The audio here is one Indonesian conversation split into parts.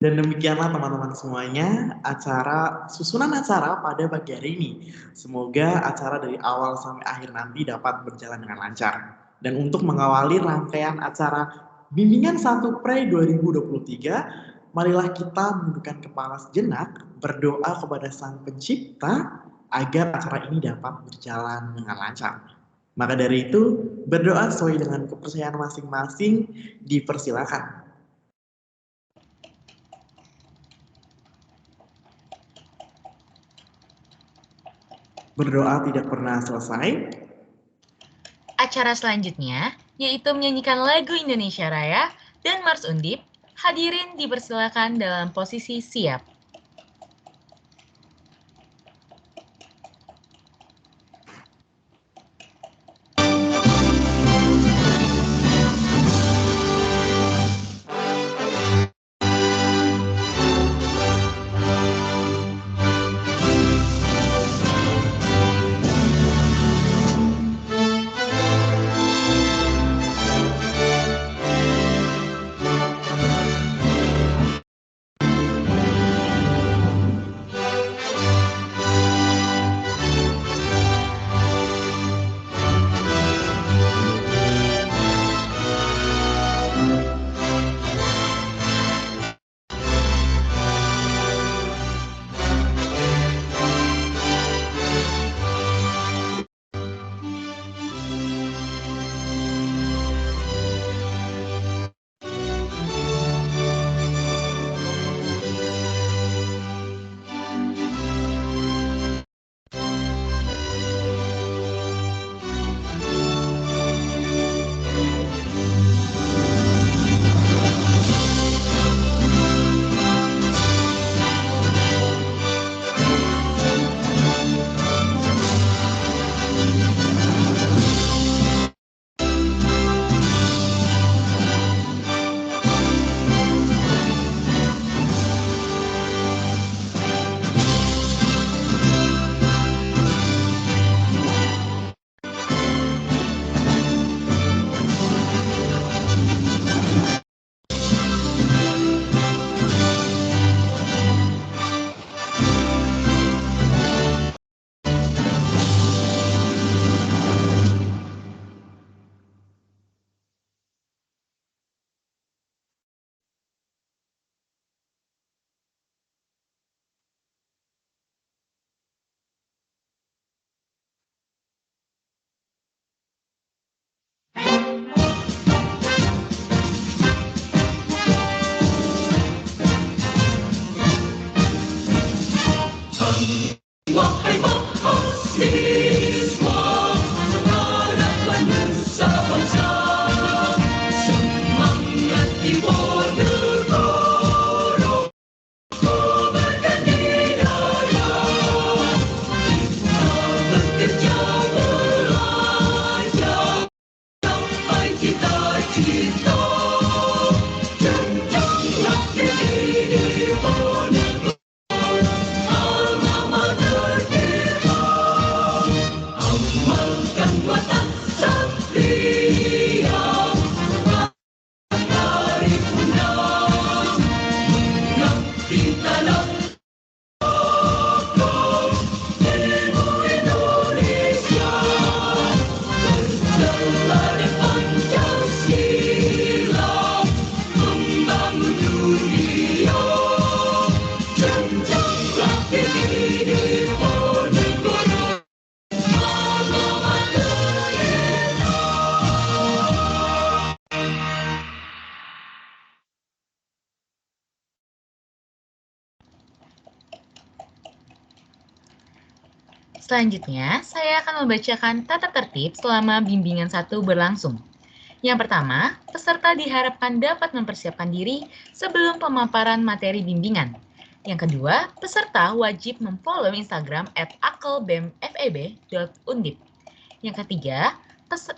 Dan demikianlah teman-teman semuanya, susunan acara pada pagi hari ini. Semoga acara dari awal sampai akhir nanti dapat berjalan dengan lancar. Dan untuk mengawali rangkaian acara Bimbingan 1 Pre 2023, marilah kita menundukkan kepala sejenak, berdoa kepada Sang Pencipta agar acara ini dapat berjalan dengan lancar. Maka dari itu, berdoa sesuai dengan kepercayaan masing-masing, dipersilakan. Berdoa tidak pernah selesai. Acara selanjutnya yaitu menyanyikan lagu Indonesia Raya dan Mars Undip. Hadirin dipersilakan dalam posisi siap. Wahai mahasiswa, semangatlah nusa bangsa, semangat ibu negara, berganti daya, kita bekerja belajar, sampai cita-cita, jenjanglah kehidupan. Selanjutnya, saya akan membacakan tata tertib selama bimbingan 1 berlangsung. Yang pertama, peserta diharapkan dapat mempersiapkan diri sebelum pemaparan materi bimbingan. Yang kedua, peserta wajib memfollow Instagram @akelbemfeb.undip. Yang ketiga,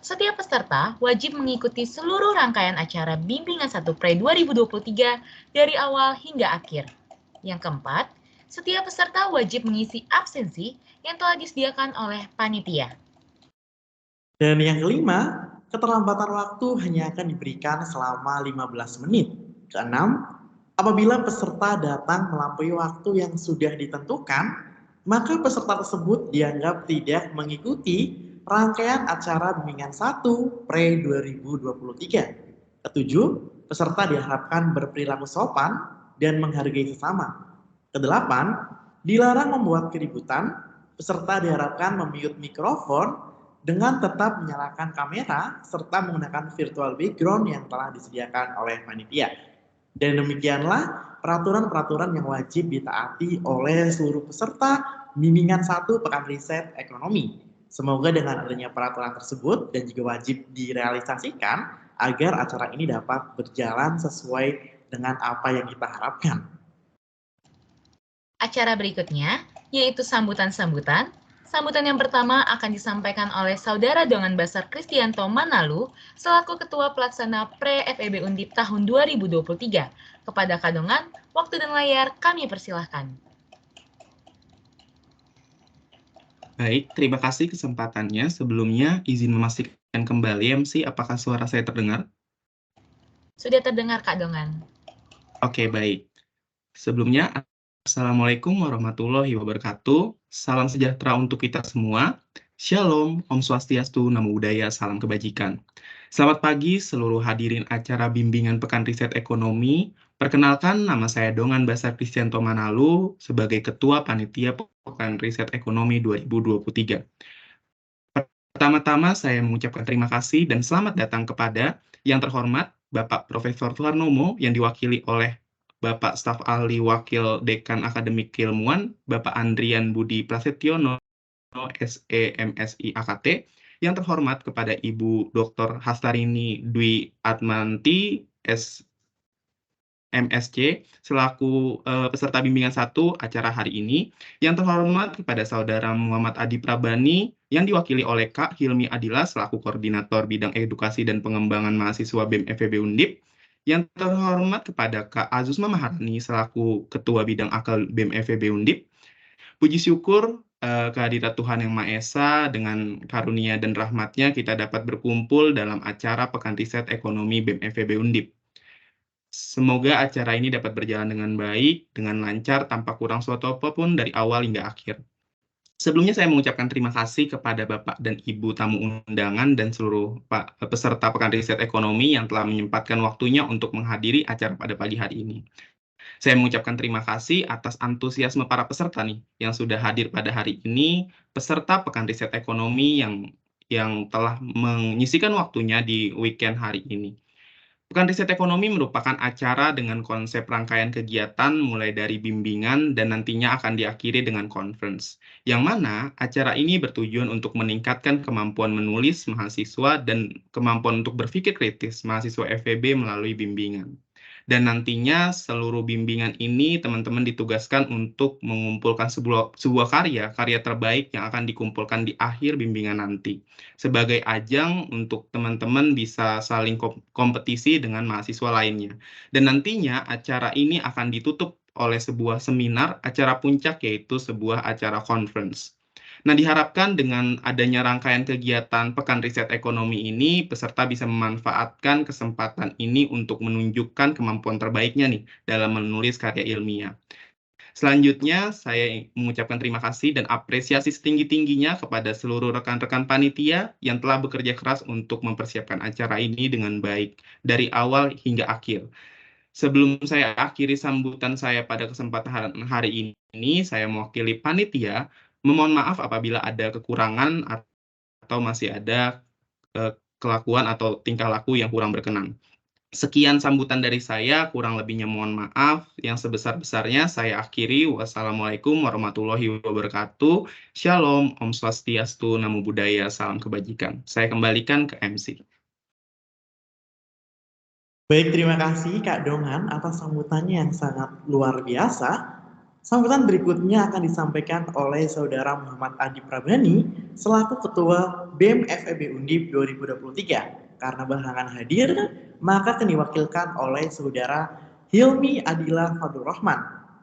setiap peserta wajib mengikuti seluruh rangkaian acara Bimbingan 1 Pre 2023 dari awal hingga akhir. Yang keempat, setiap peserta wajib mengisi absensi yang telah disediakan oleh panitia. Dan yang kelima, keterlambatan waktu hanya akan diberikan selama 15 menit. Keenam, Apabila peserta datang melampaui waktu yang sudah ditentukan, maka peserta tersebut dianggap tidak mengikuti rangkaian acara bimbingan 1 Pre 2023. Ketujuh, peserta diharapkan berperilaku sopan dan menghargai sesama. Kedelapan, dilarang membuat keributan. Peserta diharapkan memute mikrofon dengan tetap menyalakan kamera serta menggunakan virtual background yang telah disediakan oleh panitia. Dan demikianlah peraturan-peraturan yang wajib ditaati oleh seluruh peserta bimbingan 1 Pekan Riset Ekonomi. Semoga dengan adanya peraturan tersebut dan juga wajib direalisasikan agar acara ini dapat berjalan sesuai dengan apa yang kita harapkan. Acara berikutnya yaitu sambutan-sambutan. Sambutan yang pertama akan disampaikan oleh Saudara Dongan Basar Kristianto Manalu selaku Ketua Pelaksana Pre-FEB Undip tahun 2023. Kepada Kak Dongan, waktu dan layar kami persilahkan. Baik, terima kasih kesempatannya. Sebelumnya, izin memastikan kembali MC, apakah suara saya terdengar? Sudah terdengar Kak Dongan. Oke, baik. Sebelumnya, Assalamualaikum warahmatullahi wabarakatuh. Salam sejahtera untuk kita semua. Shalom, Om Swastiastu, Namo Buddhaya, salam kebajikan. Selamat pagi seluruh hadirin acara bimbingan Pekan Riset Ekonomi. Perkenalkan, nama saya Dongan Basar Kristianto Manalu sebagai Ketua Panitia Pekan Riset Ekonomi 2023. Pertama-tama saya mengucapkan terima kasih dan selamat datang kepada yang terhormat Bapak Profesor Suharnomo yang diwakili oleh Bapak Staf Ahli Wakil Dekan Akademik Keilmuan, Bapak Andrian Budi Prasetyono, SE MSI AKT, yang terhormat kepada Ibu Dr. Hastarini Dwi Atmanti, MSC, selaku peserta bimbingan 1 acara hari ini, yang terhormat kepada Saudara Muhammad Adi Prabani, yang diwakili oleh Kak Hilmi Adila, selaku Koordinator Bidang Edukasi dan Pengembangan Mahasiswa BEM FEB Undip, yang terhormat kepada Kak Azusma Maharani, selaku Ketua Bidang Akal BEM FEB Undip. Puji syukur kehadirat Tuhan Yang Maha Esa, dengan karunia dan rahmat-Nya kita dapat berkumpul dalam acara Pekan Riset Ekonomi BEM FEB Undip. Semoga acara ini dapat berjalan dengan baik, dengan lancar, tanpa kurang suatu apapun dari awal hingga akhir. Sebelumnya saya mengucapkan terima kasih kepada Bapak dan Ibu tamu undangan dan seluruh peserta Pekan Riset Ekonomi yang telah menyempatkan waktunya untuk menghadiri acara pada pagi hari ini. Saya mengucapkan terima kasih atas antusiasme para peserta nih yang sudah hadir pada hari ini, peserta Pekan Riset Ekonomi yang telah menyisikan waktunya di weekend hari ini. Pekan Riset Ekonomi merupakan acara dengan konsep rangkaian kegiatan mulai dari bimbingan dan nantinya akan diakhiri dengan conference. Yang mana acara ini bertujuan untuk meningkatkan kemampuan menulis mahasiswa dan kemampuan untuk berpikir kritis mahasiswa FEB melalui bimbingan. Dan nantinya seluruh bimbingan ini teman-teman ditugaskan untuk mengumpulkan sebuah karya terbaik yang akan dikumpulkan di akhir bimbingan nanti. Sebagai ajang untuk teman-teman bisa saling kompetisi dengan mahasiswa lainnya. Dan nantinya acara ini akan ditutup oleh sebuah seminar, acara puncak yaitu sebuah acara conference. Nah, diharapkan dengan adanya rangkaian kegiatan Pekan Riset Ekonomi ini, peserta bisa memanfaatkan kesempatan ini untuk menunjukkan kemampuan terbaiknya nih dalam menulis karya ilmiah. Selanjutnya, saya mengucapkan terima kasih dan apresiasi setinggi-tingginya kepada seluruh rekan-rekan panitia yang telah bekerja keras untuk mempersiapkan acara ini dengan baik, dari awal hingga akhir. Sebelum saya akhiri sambutan saya pada kesempatan hari ini, saya mewakili panitia, memohon maaf apabila ada kekurangan atau masih ada kelakuan atau tingkah laku yang kurang berkenan. Sekian sambutan dari saya, kurang lebihnya mohon maaf. Yang sebesar-besarnya saya akhiri. Wassalamualaikum warahmatullahi wabarakatuh. Shalom, Om Swastiastu, Namo Buddhaya, salam kebajikan. Saya kembalikan ke MC. Baik, terima kasih Kak Dongan atas sambutannya yang sangat luar biasa. Sambutan berikutnya akan disampaikan oleh Saudara Muhammad Adi Prabani selaku Ketua BEM FEB Undip 2023. Karena berhalangan hadir, maka akan diwakilkan oleh Saudara Hilmi Adila Fadul Rahman.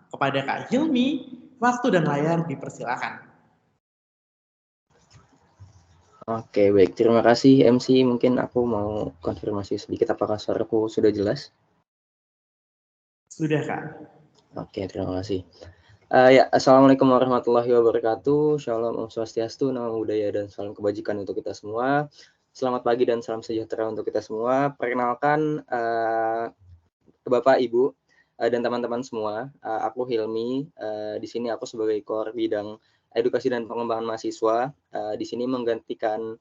Kepada Kak Hilmi, waktu dan layar dipersilakan. Oke, baik. Terima kasih MC. Mungkin aku mau konfirmasi sedikit apakah suaraku sudah jelas? Sudah, Kak. Oke, terima kasih. Ya, Assalamualaikum warahmatullahi wabarakatuh. Shalom, Om Swastiastu, Namo Buddhaya, dan salam kebajikan untuk kita semua. Selamat pagi dan salam sejahtera untuk kita semua. Perkenalkan, Bapak, Ibu, dan teman-teman semua. Aku Hilmi. Di sini aku sebagai Koor Bidang Edukasi dan Pengembangan Mahasiswa. Di sini menggantikan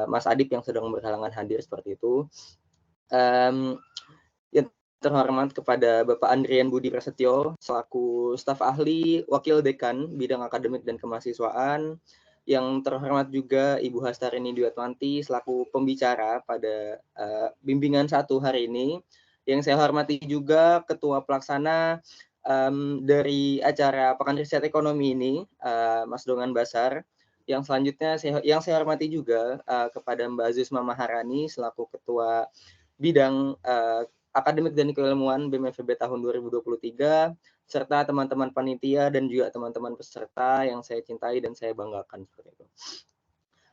Mas Adip yang sedang berhalangan hadir seperti itu. Yang terhormat kepada Bapak Andrian Budi Prasetyo selaku staf ahli Wakil Dekan Bidang Akademik dan Kemahasiswaan. Yang terhormat juga Ibu Hastarini Dwiatwanti selaku pembicara pada bimbingan 1 hari ini. Yang saya hormati juga Ketua Pelaksana dari acara Pekan Riset Ekonomi ini, Mas Dongan Basar. Yang selanjutnya yang saya hormati juga kepada Mbak Zuzma Maharani selaku Ketua Bidang Akademik dan Keilmuan BEM FEB tahun 2023, serta teman-teman panitia dan juga teman-teman peserta yang saya cintai dan saya banggakan seperti itu.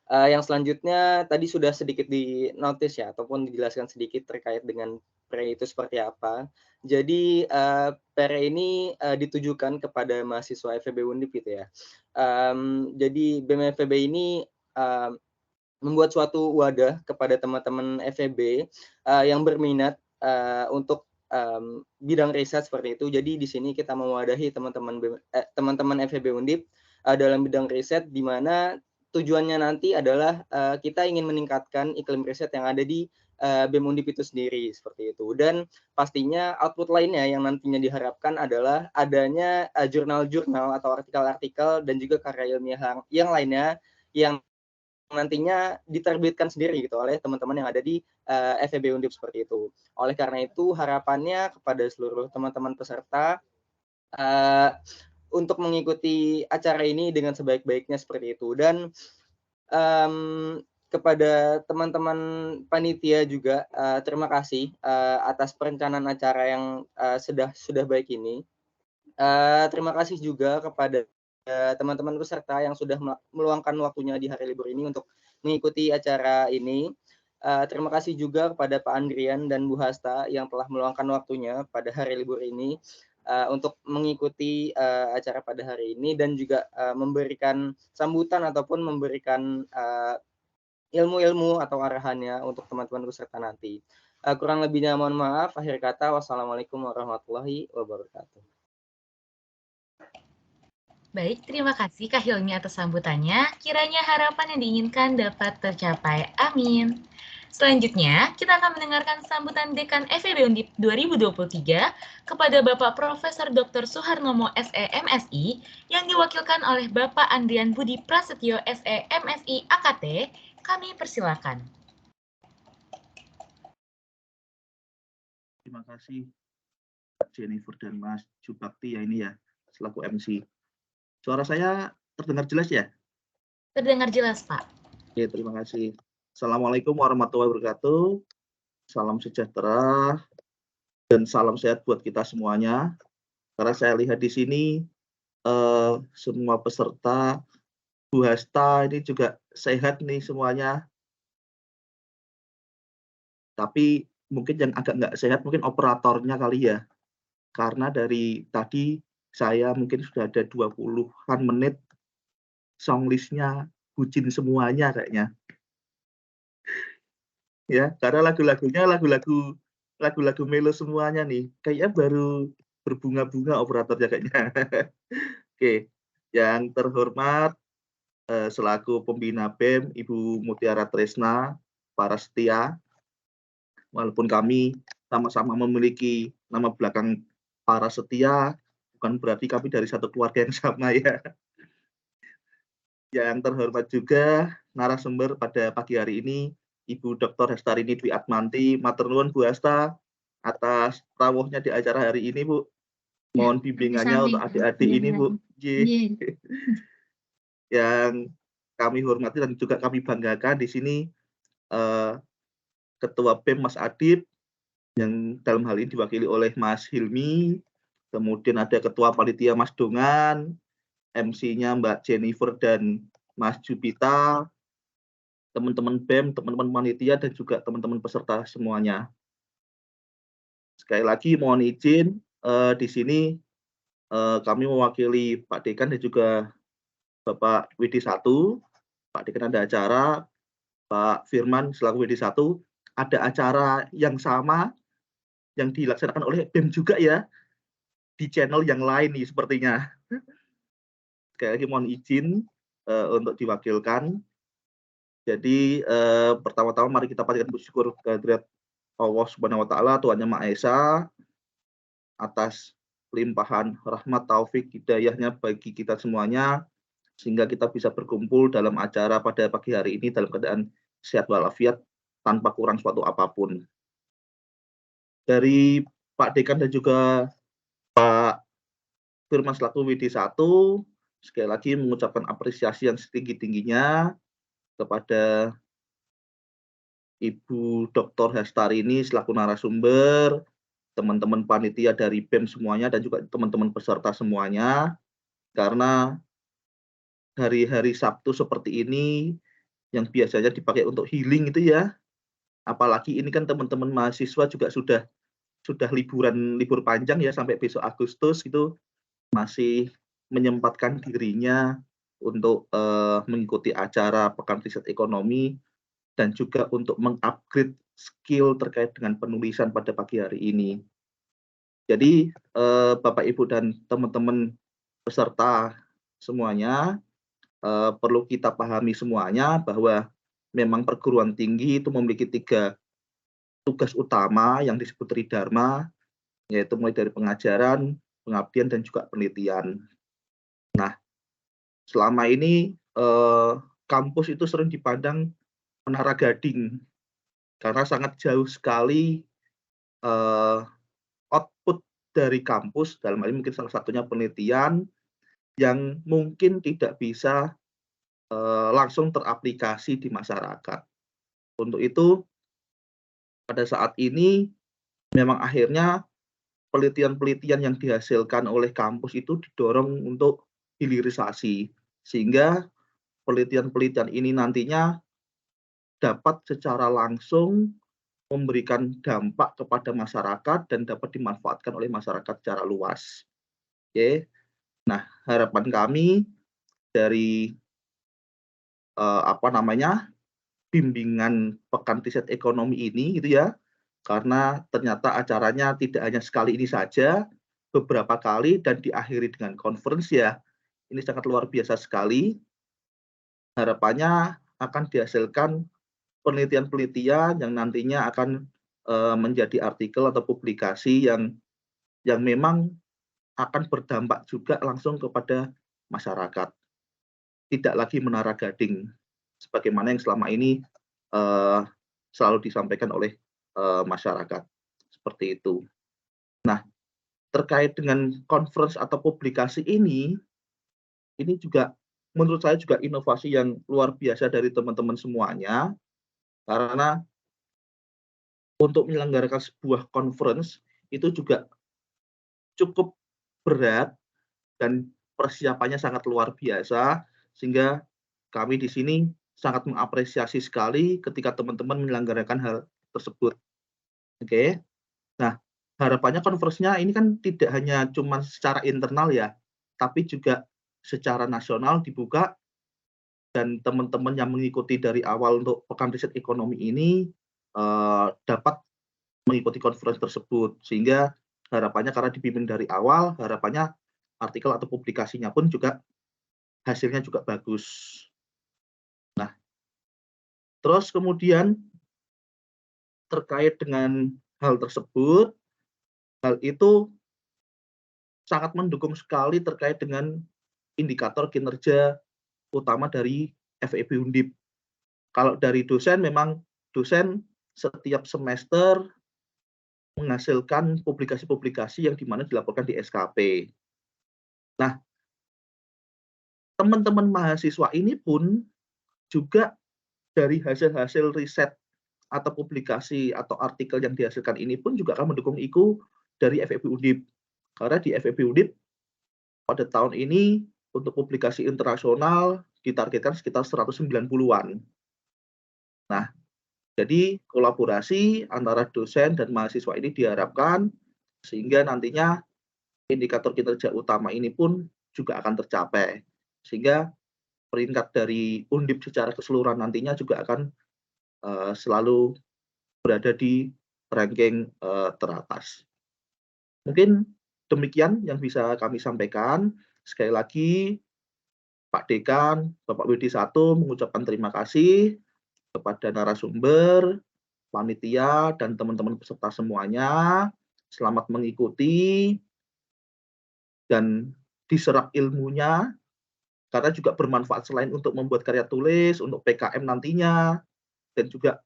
Yang selanjutnya tadi sudah sedikit di notice ya, ataupun dijelaskan sedikit terkait dengan PRE itu seperti apa. Jadi PRE ini ditujukan kepada mahasiswa FEB Undip gitu ya. Jadi BEM FEB ini membuat suatu wadah kepada teman-teman FEB yang berminat untuk bidang riset seperti itu. Jadi di sini kita mewadahi teman-teman FEB Undip dalam bidang riset, di mana tujuannya nanti adalah kita ingin meningkatkan iklim riset yang ada di BEM Undip itu sendiri seperti itu. Dan pastinya output lainnya yang nantinya diharapkan adalah adanya jurnal-jurnal atau artikel-artikel dan juga karya ilmiah yang lainnya yang nantinya diterbitkan sendiri gitu oleh teman-teman yang ada di FEB Undip seperti itu. Oleh karena itu harapannya kepada seluruh teman-teman peserta untuk mengikuti acara ini dengan sebaik-baiknya seperti itu. Dan kepada teman-teman panitia juga terima kasih atas perencanaan acara yang sudah baik ini. Terima kasih juga kepada teman-teman peserta yang sudah meluangkan waktunya di hari libur ini untuk mengikuti acara ini. Terima kasih juga kepada Pak Andrian dan Bu Hasta yang telah meluangkan waktunya pada hari libur ini untuk mengikuti acara pada hari ini dan juga memberikan sambutan ataupun memberikan ilmu-ilmu atau arahannya untuk teman-teman peserta nanti. Kurang lebihnya mohon maaf. Akhir kata, wassalamualaikum warahmatullahi wabarakatuh. Baik, terima kasih Kak Hilmi atas sambutannya. Kiranya harapan yang diinginkan dapat tercapai. Amin. Selanjutnya, kita akan mendengarkan sambutan Dekan FEB Undip 2023 kepada Bapak Profesor Dr. Suharnomo SE MSI yang diwakilkan oleh Bapak Andrian Budi Prasetyo SE MSI AKT. Kami persilakan. Terima kasih Jennifer dan Mas Jubakti ya ini ya selaku MC. Suara saya terdengar jelas ya? Terdengar jelas, Pak. Oke, terima kasih. Assalamualaikum warahmatullahi wabarakatuh. Salam sejahtera dan salam sehat buat kita semuanya. Karena saya lihat di sini semua peserta, Bu Hasta ini juga sehat nih semuanya. Tapi mungkin yang agak nggak sehat mungkin operatornya kali ya. Karena dari tadi saya mungkin sudah ada 20-an menit song list-nya bucin semuanya kayaknya. Ya, karena lagu-lagunya lagu-lagu melo semuanya nih. Kayaknya baru berbunga-bunga operatornya kayaknya. Oke, yang terhormat selaku pembina BEM Ibu Mutiara Tresna Parastia. Walaupun kami sama-sama memiliki nama belakang Parasetia, bukan berarti kami dari satu keluarga yang sama ya. Yang terhormat juga narasumber pada pagi hari ini, Ibu Dr. Hastarini Dwiatmanti, matur nuwun Bu Hasta atas rawuhnya di acara hari ini Bu. Mohon bimbingannya untuk adik-adik ini Bu. Yang kami hormati dan juga kami banggakan di sini Ketua BEM Mas Adip yang dalam hal ini diwakili oleh Mas Hilmi, kemudian ada Ketua Panitia Mas Dongan, MC-nya Mbak Jennifer dan Mas Jupita, teman-teman BEM, teman-teman panitia, dan juga teman-teman peserta semuanya. Sekali lagi mohon izin, di sini kami mewakili Pak Dekan dan juga Bapak WD1. Pak Dekan ada acara, Pak Firman selaku WD1 ada acara yang sama yang dilaksanakan oleh BEM juga ya, di channel yang lain nih sepertinya. Sekali lagi mohon izin untuk diwakilkan. Jadi pertama-tama mari kita panjatkan bersyukur kehadirat Allah Subhanahu wa taala, Tuhan Yang Maha Esa, atas limpahan rahmat taufik hidayahnya bagi kita semuanya, sehingga kita bisa berkumpul dalam acara pada pagi hari ini dalam keadaan sehat walafiat tanpa kurang suatu apapun. Dari Pak Dekan dan juga Pak Firman selaku WD1, sekali lagi mengucapkan apresiasi yang setinggi-tingginya kepada Ibu Dr. Hestarini selaku narasumber, teman-teman panitia dari BEM semuanya, dan juga teman-teman peserta semuanya, karena hari-hari Sabtu seperti ini yang biasanya dipakai untuk healing itu ya, apalagi ini kan teman-teman mahasiswa juga sudah libur panjang ya sampai besok Agustus itu, masih menyempatkan dirinya untuk mengikuti acara Pekan Riset Ekonomi dan juga untuk mengupgrade skill terkait dengan penulisan pada pagi hari ini. Jadi Bapak Ibu dan teman-teman peserta semuanya perlu kita pahami semuanya bahwa memang perguruan tinggi itu memiliki 3 tugas utama yang disebut tridharma, yaitu mulai dari pengajaran, pengabdian, dan juga penelitian. Nah, selama ini kampus itu sering dipandang menara gading karena sangat jauh sekali output dari kampus, dalam hal ini mungkin salah satunya penelitian yang mungkin tidak bisa langsung teraplikasi di masyarakat. Untuk itu, pada saat ini memang akhirnya penelitian-penelitian yang dihasilkan oleh kampus itu didorong untuk hilirisasi, sehingga penelitian-penelitian ini nantinya dapat secara langsung memberikan dampak kepada masyarakat dan dapat dimanfaatkan oleh masyarakat secara luas. Oke. Nah, harapan kami dari bimbingan Pekan Riset Ekonomi ini gitu ya, karena ternyata acaranya tidak hanya sekali ini saja, beberapa kali dan diakhiri dengan conference ya. Ini sangat luar biasa sekali. Harapannya akan dihasilkan penelitian-penelitian yang nantinya akan menjadi artikel atau publikasi yang memang akan berdampak juga langsung kepada masyarakat. Tidak lagi menara gading sebagaimana yang selama ini selalu disampaikan oleh masyarakat. Seperti itu. Nah, terkait dengan conference atau publikasi ini juga menurut saya juga inovasi yang luar biasa dari teman-teman semuanya, karena untuk menyelenggarakan sebuah conference itu juga cukup berat dan persiapannya sangat luar biasa, sehingga kami di sini sangat mengapresiasi sekali ketika teman-teman menyelenggarakan hal tersebut. Oke. Nah, harapannya conference-nya ini kan tidak hanya cuma secara internal ya, tapi juga secara nasional dibuka, dan teman-teman yang mengikuti dari awal untuk Pekan Riset Ekonomi ini dapat mengikuti conference tersebut, sehingga harapannya karena dibimbing dari awal, harapannya artikel atau publikasinya pun juga hasilnya juga bagus. Nah, terus kemudian terkait dengan hal tersebut, hal itu sangat mendukung sekali terkait dengan indikator kinerja utama dari FEB Undip. Kalau dari dosen, memang dosen setiap semester menghasilkan publikasi-publikasi yang dimana dilaporkan di SKP. Nah, teman-teman mahasiswa ini pun juga dari hasil-hasil riset atau publikasi atau artikel yang dihasilkan ini pun juga akan mendukung IKU dari FEB Undip. Karena di FEB Undip pada tahun ini untuk publikasi internasional ditargetkan sekitar 190-an. Nah, jadi kolaborasi antara dosen dan mahasiswa ini diharapkan sehingga nantinya indikator kinerja utama ini pun juga akan tercapai. Sehingga peringkat dari Undip secara keseluruhan nantinya juga akan selalu berada di ranking teratas. Mungkin demikian yang bisa kami sampaikan. Sekali lagi, Pak Dekan, Bapak WD1 mengucapkan terima kasih kepada narasumber, panitia, dan teman-teman peserta semuanya. Selamat mengikuti dan diserap ilmunya, karena juga bermanfaat selain untuk membuat karya tulis, untuk PKM nantinya, dan juga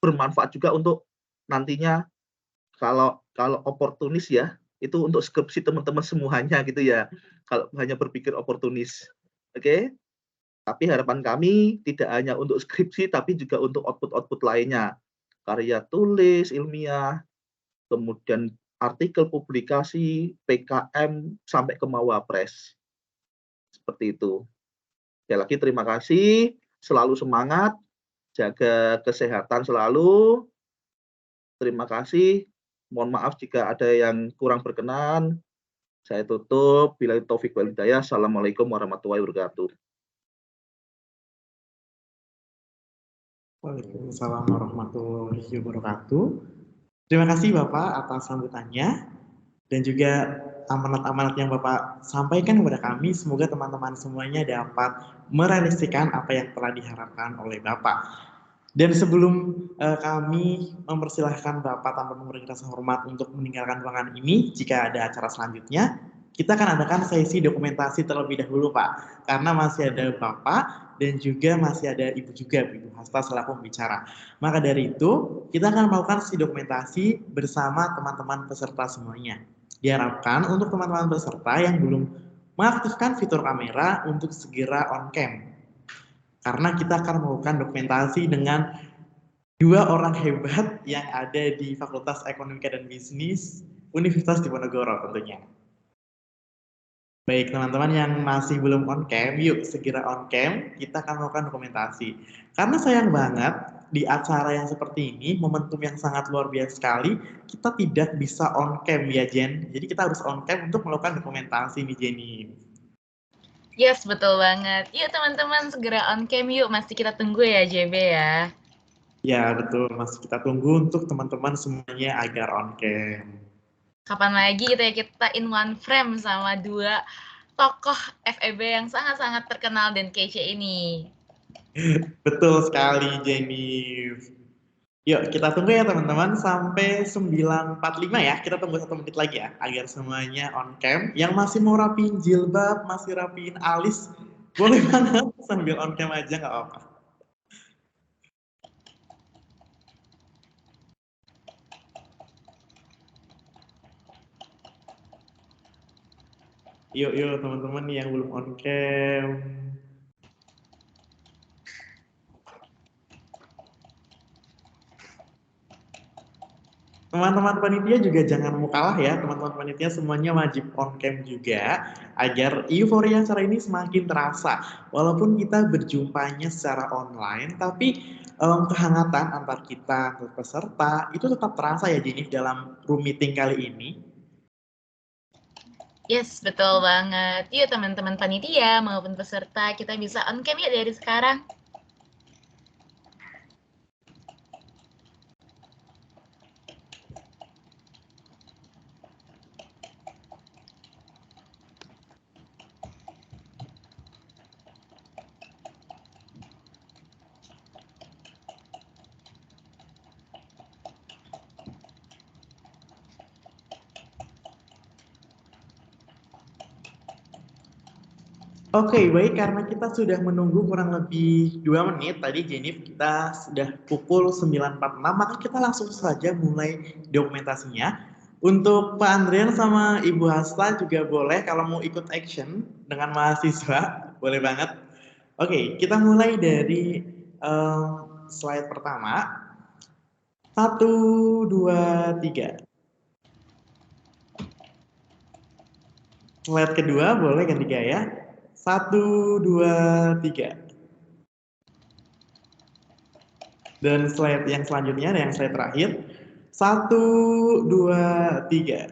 bermanfaat juga untuk nantinya kalau oportunis ya, itu untuk skripsi teman-teman semuanya gitu ya, kalau hanya berpikir oportunis. Oke? Tapi harapan kami tidak hanya untuk skripsi, tapi juga untuk output-output lainnya. Karya tulis ilmiah, kemudian artikel publikasi, PKM, sampai ke Mawapres. Seperti itu. Sekali lagi terima kasih, selalu semangat, jaga kesehatan selalu. Terima kasih. Mohon maaf jika ada yang kurang berkenan. Saya tutup. Billahi taufik wal hidayah. Assalamualaikum warahmatullahi wabarakatuh. Waalaikumsalam warahmatullahi wabarakatuh. Terima kasih Bapak atas sambutannya dan juga amanat-amanat yang Bapak sampaikan kepada kami. Semoga teman-teman semuanya dapat merealisasikan apa yang telah diharapkan oleh Bapak. Dan sebelum kami mempersilahkan Bapak tanpa mengurangi rasa hormat untuk meninggalkan ruangan ini, jika ada acara selanjutnya, kita akan adakan sesi dokumentasi terlebih dahulu Pak. Karena masih ada Bapak dan juga masih ada Ibu juga, Ibu Hasta selaku pembicara. Maka dari itu, kita akan melakukan sesi dokumentasi bersama teman-teman peserta semuanya. Diharapkan untuk teman-teman peserta yang belum mengaktifkan fitur kamera untuk segera on cam. Karena kita akan melakukan dokumentasi dengan dua orang hebat yang ada di Fakultas Ekonomika dan Bisnis Universitas Diponegoro tentunya. Baik teman-teman yang masih belum on cam, yuk segera on cam, kita akan melakukan dokumentasi. Karena sayang banget di acara yang seperti ini, momentum yang sangat luar biasa sekali, kita tidak bisa on cam ya Jen. Jadi kita harus on cam untuk melakukan dokumentasi nih Jenny. Yes, betul banget. Yuk teman-teman segera on cam yuk, masih kita tunggu ya JB ya. Ya betul, masih kita tunggu untuk teman-teman semuanya agar on cam. Kapan lagi kita in one frame sama dua tokoh FEB yang sangat-sangat terkenal dan kece ini. Betul sekali Jenny. Yuk kita tunggu ya teman-teman sampai 9.45 ya. Kita tunggu 1 menit lagi ya agar semuanya on cam. Yang masih mau rapiin jilbab, masih rapiin alis, boleh banget sambil on cam aja nggak apa-apa. Yuk teman-teman yang belum on cam. Teman-teman panitia juga jangan mau kalah ya, teman-teman panitia semuanya wajib on cam juga agar euforia acara ini semakin terasa. Walaupun kita berjumpanya secara online, tapi kehangatan antar kita peserta itu tetap terasa ya Jenny dalam room meeting kali ini. Yes, betul banget. Yuk teman-teman panitia maupun peserta, kita bisa on cam ya dari sekarang. Oke, baik karena kita sudah menunggu kurang lebih 2 menit tadi Jenif, kita sudah pukul 9.46, maka kita langsung saja mulai dokumentasinya. Untuk Pak Andrian sama Ibu Hasta juga boleh kalau mau ikut action dengan mahasiswa, boleh banget. Oke, kita mulai dari slide pertama. 1, 2, 3. Slide kedua boleh ganti gaya. 1, 2, 3. Dan slide yang selanjutnya, yang slide terakhir. 1, 2, 3.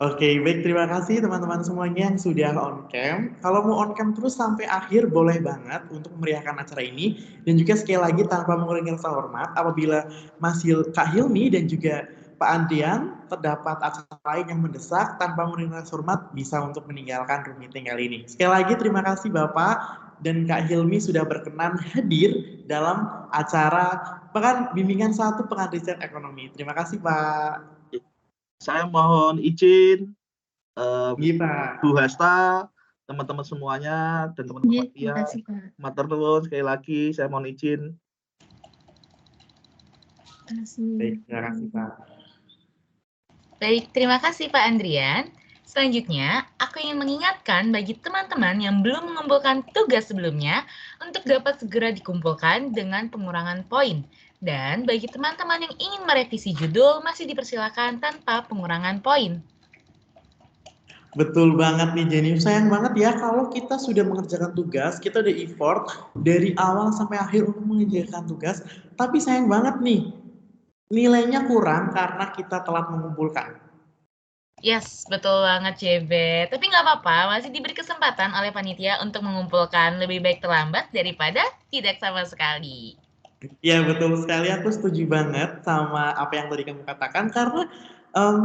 Oke, baik, terima kasih teman-teman semuanya yang sudah on cam. Kalau mau on cam terus sampai akhir boleh banget untuk memeriahkan acara ini. Dan juga sekali lagi tanpa mengurangi rasa hormat, apabila masih Kak Hilmi dan juga Pak Andrian terdapat acara lain yang mendesak, tanpa mengurangi rasa hormat bisa untuk meninggalkan room meeting kali ini. Sekali lagi terima kasih Bapak dan Kak Hilmi sudah berkenan hadir dalam acara Pekan Bimbingan 1 Pekan Riset Ekonomi. Terima kasih Pak. Saya mohon izin Iya Pak. Bu Hasta, teman-teman semuanya dan teman-teman Terima media. kasih, Pak. Matur nuwun sekali lagi saya mohon izin. Baik, terima kasih Pak. Baik, terima kasih Pak Andrian. Selanjutnya, aku ingin mengingatkan bagi teman-teman yang belum mengumpulkan tugas sebelumnya untuk dapat segera dikumpulkan dengan pengurangan poin. Dan bagi teman-teman yang ingin merevisi judul, masih dipersilakan tanpa pengurangan poin. Betul banget nih Jenny, sayang banget ya kalau kita sudah mengerjakan tugas, kita udah effort dari awal sampai akhir untuk mengerjakan tugas, tapi sayang banget nih, nilainya kurang karena kita telat mengumpulkan. Yes, betul banget JB. Tapi nggak apa-apa, masih diberi kesempatan oleh panitia untuk mengumpulkan, lebih baik terlambat daripada tidak sama sekali. Ya betul sekali, aku setuju banget sama apa yang tadi kamu katakan karena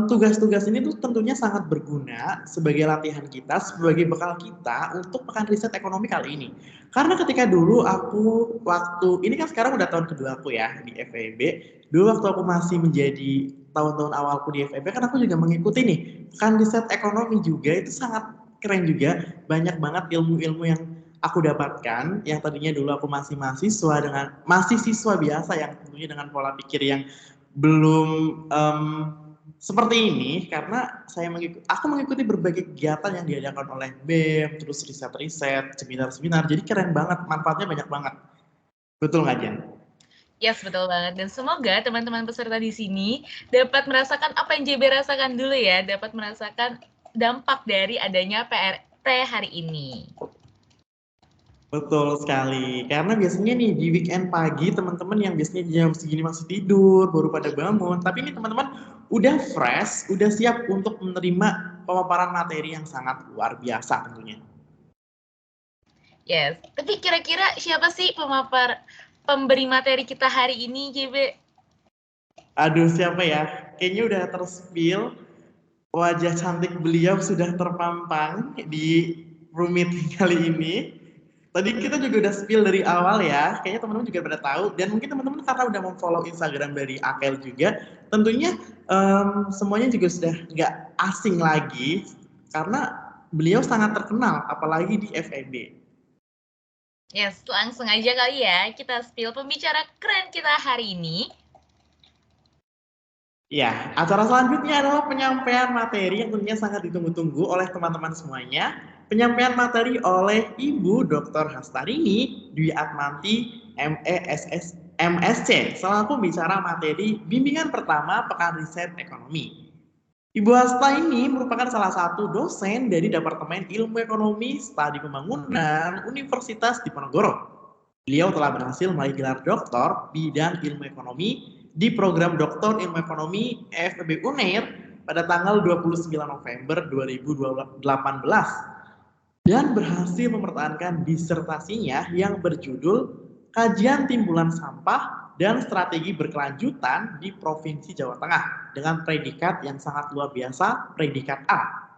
tugas-tugas ini tuh tentunya sangat berguna sebagai latihan kita, sebagai bekal kita untuk pekan riset ekonomi kali ini. Karena ketika dulu ini kan sekarang udah tahun kedua aku ya di FEB, dulu waktu aku masih menjadi tahun-tahun awalku di FEB kan aku juga mengikuti nih pekan riset ekonomi juga, itu sangat keren juga, banyak banget ilmu-ilmu yang aku dapatkan yang tadinya dulu aku masih siswa biasa yang tentunya dengan pola pikir yang belum seperti ini karena aku mengikuti berbagai kegiatan yang diadakan oleh BEM, terus riset-riset, seminar-seminar, jadi keren banget, manfaatnya banyak banget. Betul nggak Jen? Yes, betul banget. Dan semoga teman-teman peserta di sini dapat merasakan apa yang JB rasakan dulu ya, dapat merasakan dampak dari adanya PRT hari ini. Betul sekali, karena biasanya nih di weekend pagi teman-teman yang biasanya jam segini masih tidur, baru pada bangun, tapi ini teman-teman udah fresh, udah siap untuk menerima pemaparan materi yang sangat luar biasa tentunya. Yes, tapi kira-kira siapa sih pemberi materi kita hari ini, JB? Aduh, siapa ya? Kayaknya udah terspill, wajah cantik beliau sudah terpampang di room meeting kali ini. Tadi kita juga udah spill dari awal ya, kayaknya teman-teman juga pada tahu, dan mungkin teman-teman karena udah memfollow Instagram dari Akel juga, tentunya semuanya juga sudah nggak asing lagi, karena beliau sangat terkenal, apalagi di FEB. Yes, langsung aja kali ya, kita spill pembicara keren kita hari ini. Ya, acara selanjutnya adalah penyampaian materi yang tentunya sangat ditunggu-tunggu oleh teman-teman semuanya. Penyampaian materi oleh Ibu Dr. Hastarini Dwi Atmanti, MSc, selaku pembicara materi bimbingan pertama Pekan Riset Ekonomi. Ibu Hasta ini merupakan salah satu dosen dari Departemen Ilmu Ekonomi Studi Pembangunan Universitas Diponegoro. Beliau telah berhasil meraih gelar doktor bidang ilmu ekonomi di program Doktor Ilmu Ekonomi FEB UNER pada tanggal 29 November 2018 dan berhasil mempertahankan disertasinya yang berjudul Kajian Timbulan Sampah dan Strategi Berkelanjutan di Provinsi Jawa Tengah dengan predikat yang sangat luar biasa, predikat A.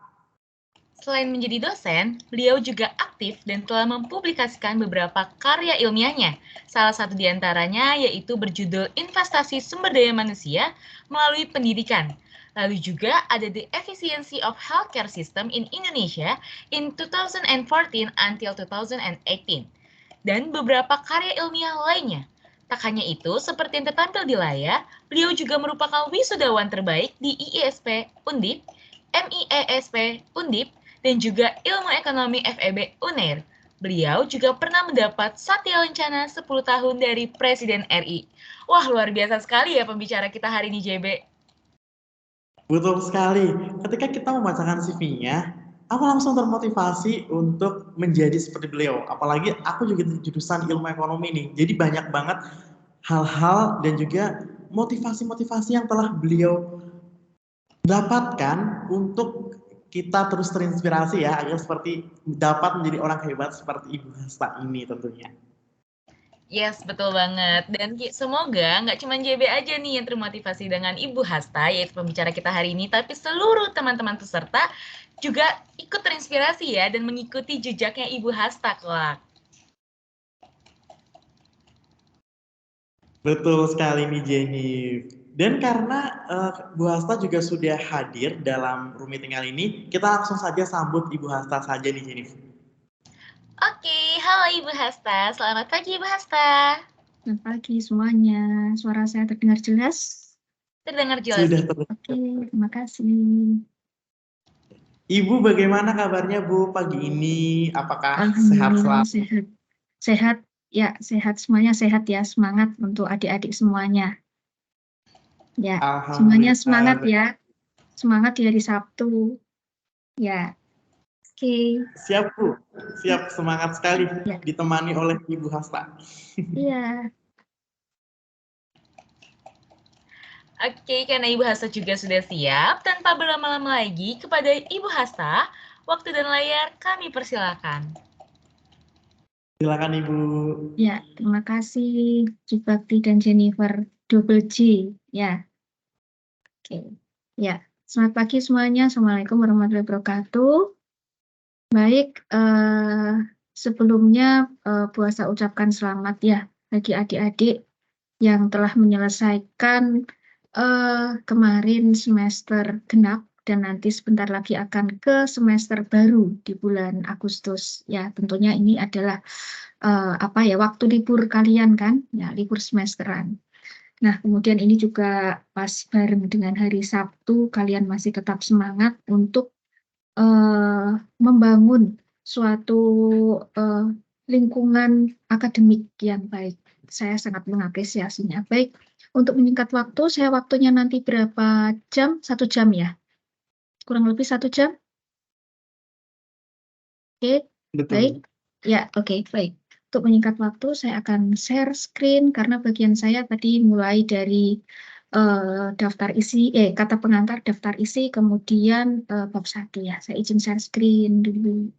Selain menjadi dosen, beliau juga aktif dan telah mempublikasikan beberapa karya ilmiahnya. Salah satu di antaranya yaitu berjudul Investasi Sumber Daya Manusia melalui Pendidikan. Lalu juga ada The Efficiency of Healthcare System in Indonesia in 2014 until 2018. Dan beberapa karya ilmiah lainnya. Tak hanya itu, seperti yang tertampil di layar, beliau juga merupakan wisudawan terbaik di IISP Undip, MIESP Undip, dan juga Ilmu Ekonomi FEB UNER. Beliau juga pernah mendapat Satya Lencana 10 tahun dari Presiden RI. Wah, luar biasa sekali ya pembicara kita hari ini, JB. Betul sekali. Ketika kita membacakan CV-nya, aku langsung termotivasi untuk menjadi seperti beliau. Apalagi aku juga di jurusan ilmu ekonomi nih. Jadi banyak banget hal-hal dan juga motivasi-motivasi yang telah beliau dapatkan untuk kita terus terinspirasi ya, agar seperti dapat menjadi orang hebat seperti Ibu Hasta ini tentunya. Yes, betul banget. Dan semoga nggak cuma JB aja nih yang termotivasi dengan Ibu Hasta, yaitu pembicara kita hari ini, tapi seluruh teman-teman peserta juga ikut terinspirasi ya, dan mengikuti jejaknya Ibu Hasta kelak. Betul sekali nih Jenny. Dan karena Bu Hasta juga sudah hadir dalam room meeting kali ini, kita langsung saja sambut Ibu Hasta saja nih Jenny. Oke, halo Ibu Hasta. Selamat pagi Ibu Hasta. Selamat pagi semuanya. Suara saya terdengar jelas? Terdengar jelas. Sudah Ibu. terdengar. Oke, terima kasih. Ibu bagaimana kabarnya Bu pagi ini? Apakah sehat Alhamdulillah selalu? sehat. Sehat, ya sehat semuanya sehat ya. Semangat untuk adik-adik semuanya. Ya, semuanya semangat ya. Semangat di hari Sabtu. Ya, oke. Siap Bu, siap, semangat sekali Ya. ditemani oleh Ibu Hasta. Iya. Oke, karena Ibu Hasta juga sudah siap, tanpa berlama-lama lagi kepada Ibu Hasta, waktu dan layar kami persilakan. Silakan Ibu. Ya, terima kasih Jubakti dan Jennifer Double J. Ya. Oke. Ya, selamat pagi semuanya. Assalamualaikum warahmatullahi wabarakatuh. Baik, sebelumnya Bu Hasta ucapkan selamat ya bagi adik-adik yang telah menyelesaikan kemarin semester genap dan nanti sebentar lagi akan ke semester baru di bulan Agustus. Ya, tentunya ini adalah waktu libur kalian kan, ya libur semesteran. Nah, kemudian ini juga pas bareng dengan hari Sabtu, kalian masih tetap semangat untuk membangun suatu lingkungan akademik yang baik. Saya sangat mengapresiasinya. Baik, untuk menyingkat waktu, saya waktunya nanti berapa jam? 1 jam ya? Kurang lebih 1 jam? Oke, baik. Ya, oke, baik. Untuk menyingkat waktu, saya akan share screen karena bagian saya tadi mulai dari daftar isi, kata pengantar, daftar isi, kemudian bab 1 ya. Saya izin share screen dulu.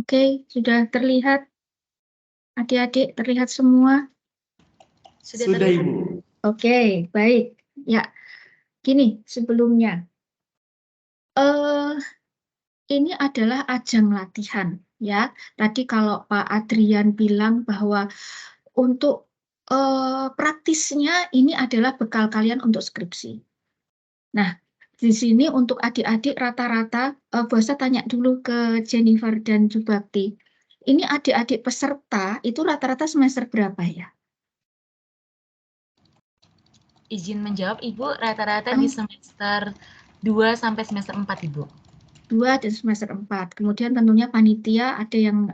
Oke, sudah terlihat? Adik-adik terlihat semua? Sudah Ibu. Oke, baik. Ya, gini sebelumnya. Ini adalah ajang latihan, ya. Tadi kalau Pak Adrian bilang bahwa untuk praktisnya ini adalah bekal kalian untuk skripsi. Nah, di sini untuk adik-adik rata-rata, Bu Hasta tanya dulu ke Jennifer dan Jubakti. Ini adik-adik peserta itu rata-rata semester berapa ya? Izin menjawab Ibu, rata-rata di semester 2 sampai semester 4 Ibu. 2 dan semester 4. Kemudian tentunya panitia ada yang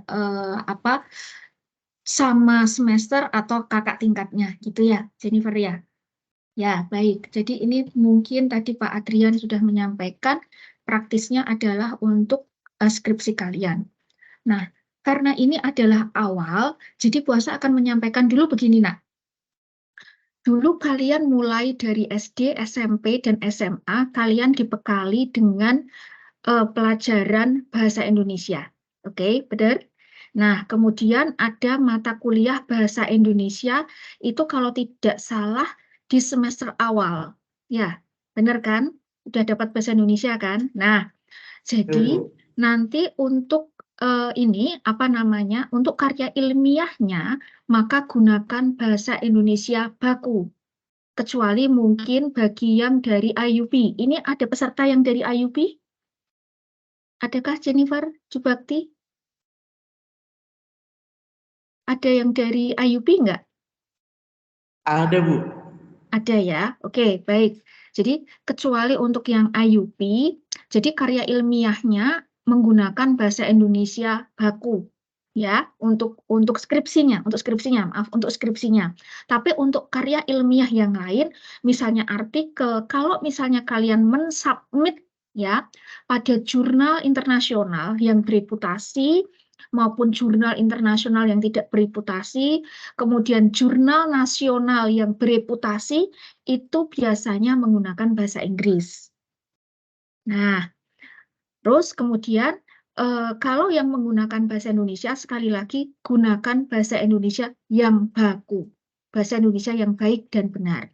sama semester atau kakak tingkatnya gitu ya, Jennifer ya. Ya, baik. Jadi ini mungkin tadi Pak Adrian sudah menyampaikan praktisnya adalah untuk skripsi kalian. Nah, karena ini adalah awal, jadi Bu Hasta akan menyampaikan dulu begini, nak. Dulu kalian mulai dari SD, SMP, dan SMA, kalian dibekali dengan pelajaran bahasa Indonesia. Oke, benar? Nah, kemudian ada mata kuliah bahasa Indonesia, itu kalau tidak salah di semester awal. Ya, benar kan? Udah dapat bahasa Indonesia kan? Nah, jadi nanti untuk untuk karya ilmiahnya, maka gunakan bahasa Indonesia baku. Kecuali mungkin bagi yang dari IUP. Ini ada peserta yang dari IUP? Adakah Jennifer, Jubakti? Ada yang dari IUP enggak? Ada Bu. Ada ya, oke baik. Jadi kecuali untuk yang IUP, jadi karya ilmiahnya menggunakan bahasa Indonesia baku. Ya, untuk skripsinya, untuk skripsinya. Tapi untuk karya ilmiah yang lain, misalnya artikel, kalau misalnya kalian mensubmit ya, pada jurnal internasional yang bereputasi maupun jurnal internasional yang tidak bereputasi, kemudian jurnal nasional yang bereputasi, itu biasanya menggunakan bahasa Inggris. Nah, terus kemudian kalau yang menggunakan bahasa Indonesia, sekali lagi gunakan bahasa Indonesia yang baku, bahasa Indonesia yang baik dan benar.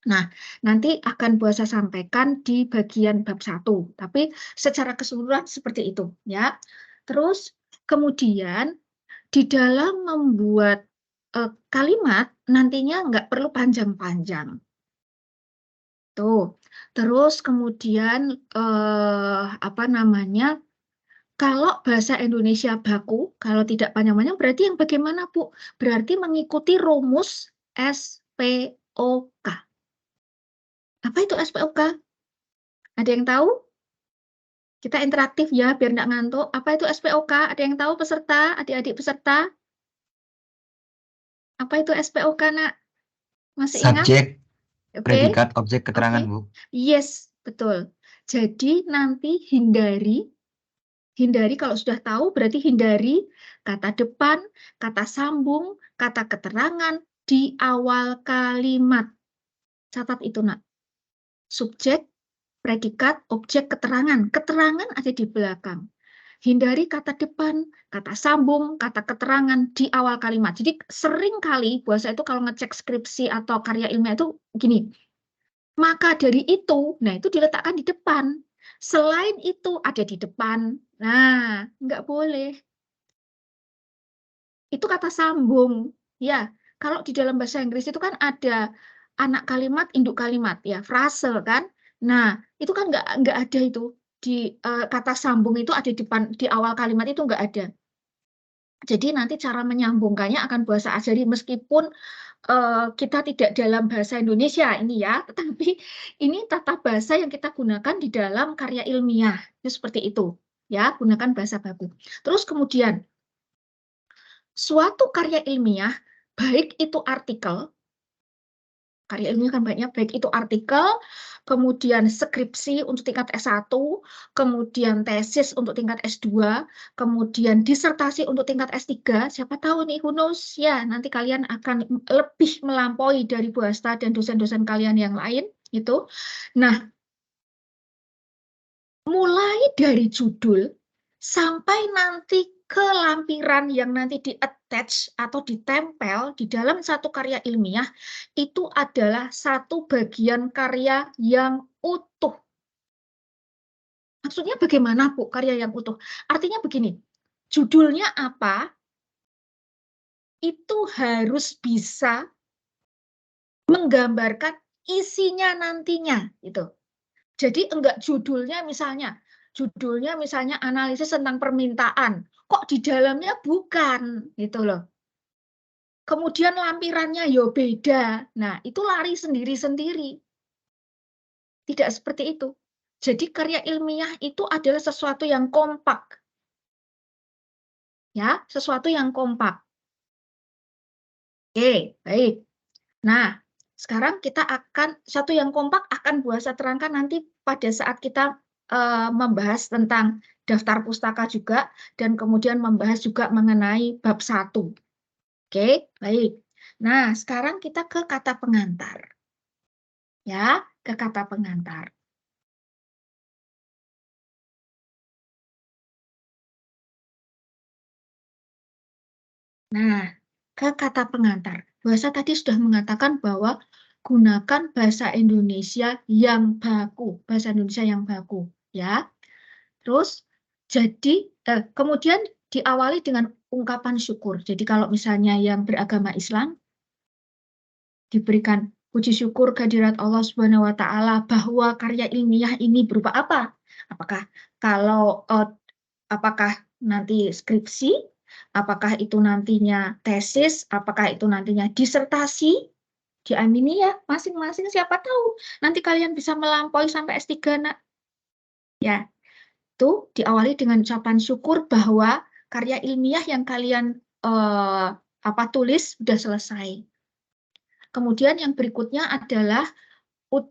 Nah, nanti akan Bu Asa sampaikan di bagian bab 1, tapi secara keseluruhan seperti itu, ya. Terus kemudian di dalam membuat kalimat nantinya nggak perlu panjang-panjang. Tuh. Terus kemudian apa namanya? Kalau bahasa Indonesia baku, kalau tidak panjang-panjang berarti yang bagaimana, Bu? Berarti mengikuti rumus SPOK. Apa itu SPOK? Ada yang tahu? Kita interaktif ya, biar nggak ngantuk. Apa itu SPOK? Ada yang tahu peserta, adik-adik peserta? Apa itu SPOK, Nak? Masih ingat? Subjek, Oke. predikat, objek, keterangan, Oke. Bu. Yes, betul. Jadi nanti hindari kalau sudah tahu berarti hindari kata depan, kata sambung, kata keterangan di awal kalimat. Catat itu, Nak. Subjek, predikat, objek, keterangan. Keterangan ada di belakang. Hindari kata depan, kata sambung, kata keterangan di awal kalimat. Jadi sering kali Bu Asa itu kalau ngecek skripsi atau karya ilmiah itu gini. Maka dari itu, nah itu diletakkan di depan. Selain itu ada di depan. Nah, nggak boleh. Itu kata sambung. Ya, kalau di dalam bahasa Inggris itu kan ada anak kalimat, induk kalimat, ya, frase kan. Nah, itu kan nggak ada itu. Di kata sambung itu ada di awal kalimat itu nggak ada. Jadi nanti cara menyambungkannya akan Bu Asa ajari meskipun kita tidak dalam bahasa Indonesia ini ya, tetapi ini tata bahasa yang kita gunakan di dalam karya ilmiah. Itu seperti itu, ya, gunakan bahasa baku. Terus kemudian, suatu karya ilmiah, baik itu artikel, karya ilmiah kan banyak, baik itu artikel, kemudian skripsi untuk tingkat S1, kemudian tesis untuk tingkat S2, kemudian disertasi untuk tingkat S3, siapa tahu nih, who knows, ya, nanti kalian akan lebih melampaui dari Bu Asta dan dosen-dosen kalian yang lain, itu. Nah, mulai dari judul, sampai nanti ke lampiran yang nanti di-attach atau ditempel di dalam satu karya ilmiah, itu adalah satu bagian karya yang utuh. Maksudnya bagaimana, Bu, karya yang utuh? Artinya begini, judulnya apa, itu harus bisa menggambarkan isinya nantinya. Gitu. Jadi enggak judulnya misalnya analisis tentang permintaan. Kok di dalamnya bukan, gitu loh. Kemudian lampirannya ya beda. Nah, itu lari sendiri-sendiri. Tidak seperti itu. Jadi karya ilmiah itu adalah sesuatu yang kompak. Ya, sesuatu yang kompak. Oke, baik. Nah, sekarang kita akan, satu yang kompak akan Bu Asa terangkan nanti pada saat kita membahas tentang daftar pustaka juga, dan kemudian membahas juga mengenai bab 1. Oke, baik. Nah, sekarang kita ke kata pengantar. Ya, ke kata pengantar. Nah, ke kata pengantar. Bu Asa tadi sudah mengatakan bahwa gunakan bahasa Indonesia yang baku, bahasa Indonesia yang baku, ya. Terus, jadi kemudian diawali dengan ungkapan syukur. Jadi kalau misalnya yang beragama Islam diberikan puji syukur kehadirat Allah Subhanahu wa taala bahwa karya ilmiah ini berupa apa? Apakah nanti skripsi, apakah itu nantinya tesis, apakah itu nantinya disertasi? Diamini ya, masing-masing siapa tahu nanti kalian bisa melampaui sampai S3, Nak. Ya. Itu diawali dengan ucapan syukur bahwa karya ilmiah yang kalian tulis sudah selesai. Kemudian yang berikutnya adalah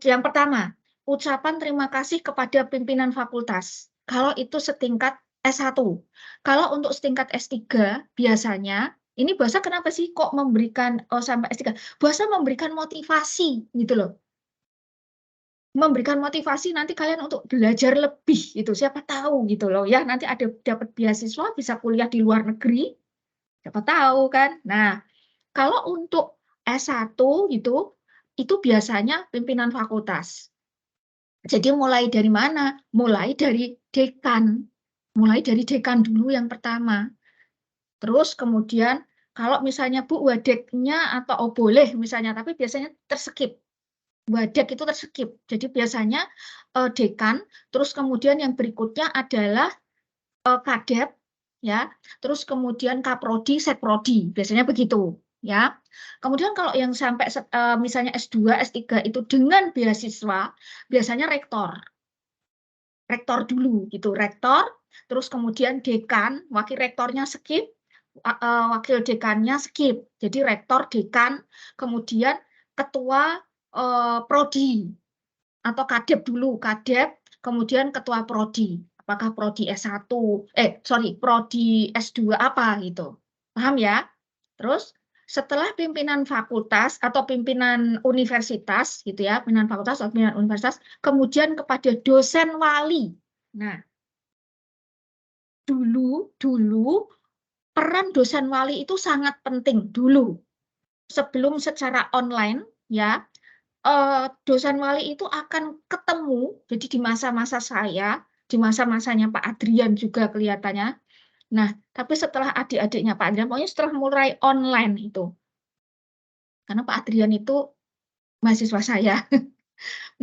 yang pertama, ucapan terima kasih kepada pimpinan fakultas. Kalau itu setingkat S1. Kalau untuk setingkat S3, biasanya, ini bahasa kenapa sih kok memberikan, sampai S3? Bahasa memberikan motivasi, gitu loh. Memberikan motivasi nanti kalian untuk belajar lebih, gitu. Siapa tahu, gitu loh. Ya, nanti ada dapat beasiswa, bisa kuliah di luar negeri, siapa tahu kan. Nah, kalau untuk S1 gitu, itu biasanya pimpinan fakultas. Jadi mulai dari mana? Mulai dari dekan. Mulai dari dekan dulu yang pertama. Terus kemudian kalau misalnya Bu wadeknya atau boleh misalnya, tapi biasanya terskip. Wadek itu terskip. Jadi biasanya dekan, terus kemudian yang berikutnya adalah kadep, ya. Terus kemudian kaprodi, setprodi. Biasanya begitu, ya. Kemudian kalau yang sampai misalnya S2, S3 itu dengan beasiswa, biasanya rektor. Rektor dulu gitu, rektor, terus kemudian dekan, wakil rektornya skip, wakil dekannya skip. Jadi rektor, dekan, kemudian ketua prodi atau kadep dulu, kadep, kemudian ketua prodi. Apakah prodi S1, prodi S2 apa gitu. Paham ya? Terus setelah pimpinan fakultas atau pimpinan universitas gitu ya, pimpinan fakultas atau pimpinan universitas, kemudian kepada dosen wali. Nah, dulu peran dosen wali itu sangat penting dulu. Sebelum secara online ya, dosen wali itu akan ketemu, jadi di masa-masa saya, di masa-masanya Pak Adrian juga kelihatannya. Nah, tapi setelah adik-adiknya Pak Adrian, pokoknya setelah mulai online itu, karena Pak Adrian itu mahasiswa saya.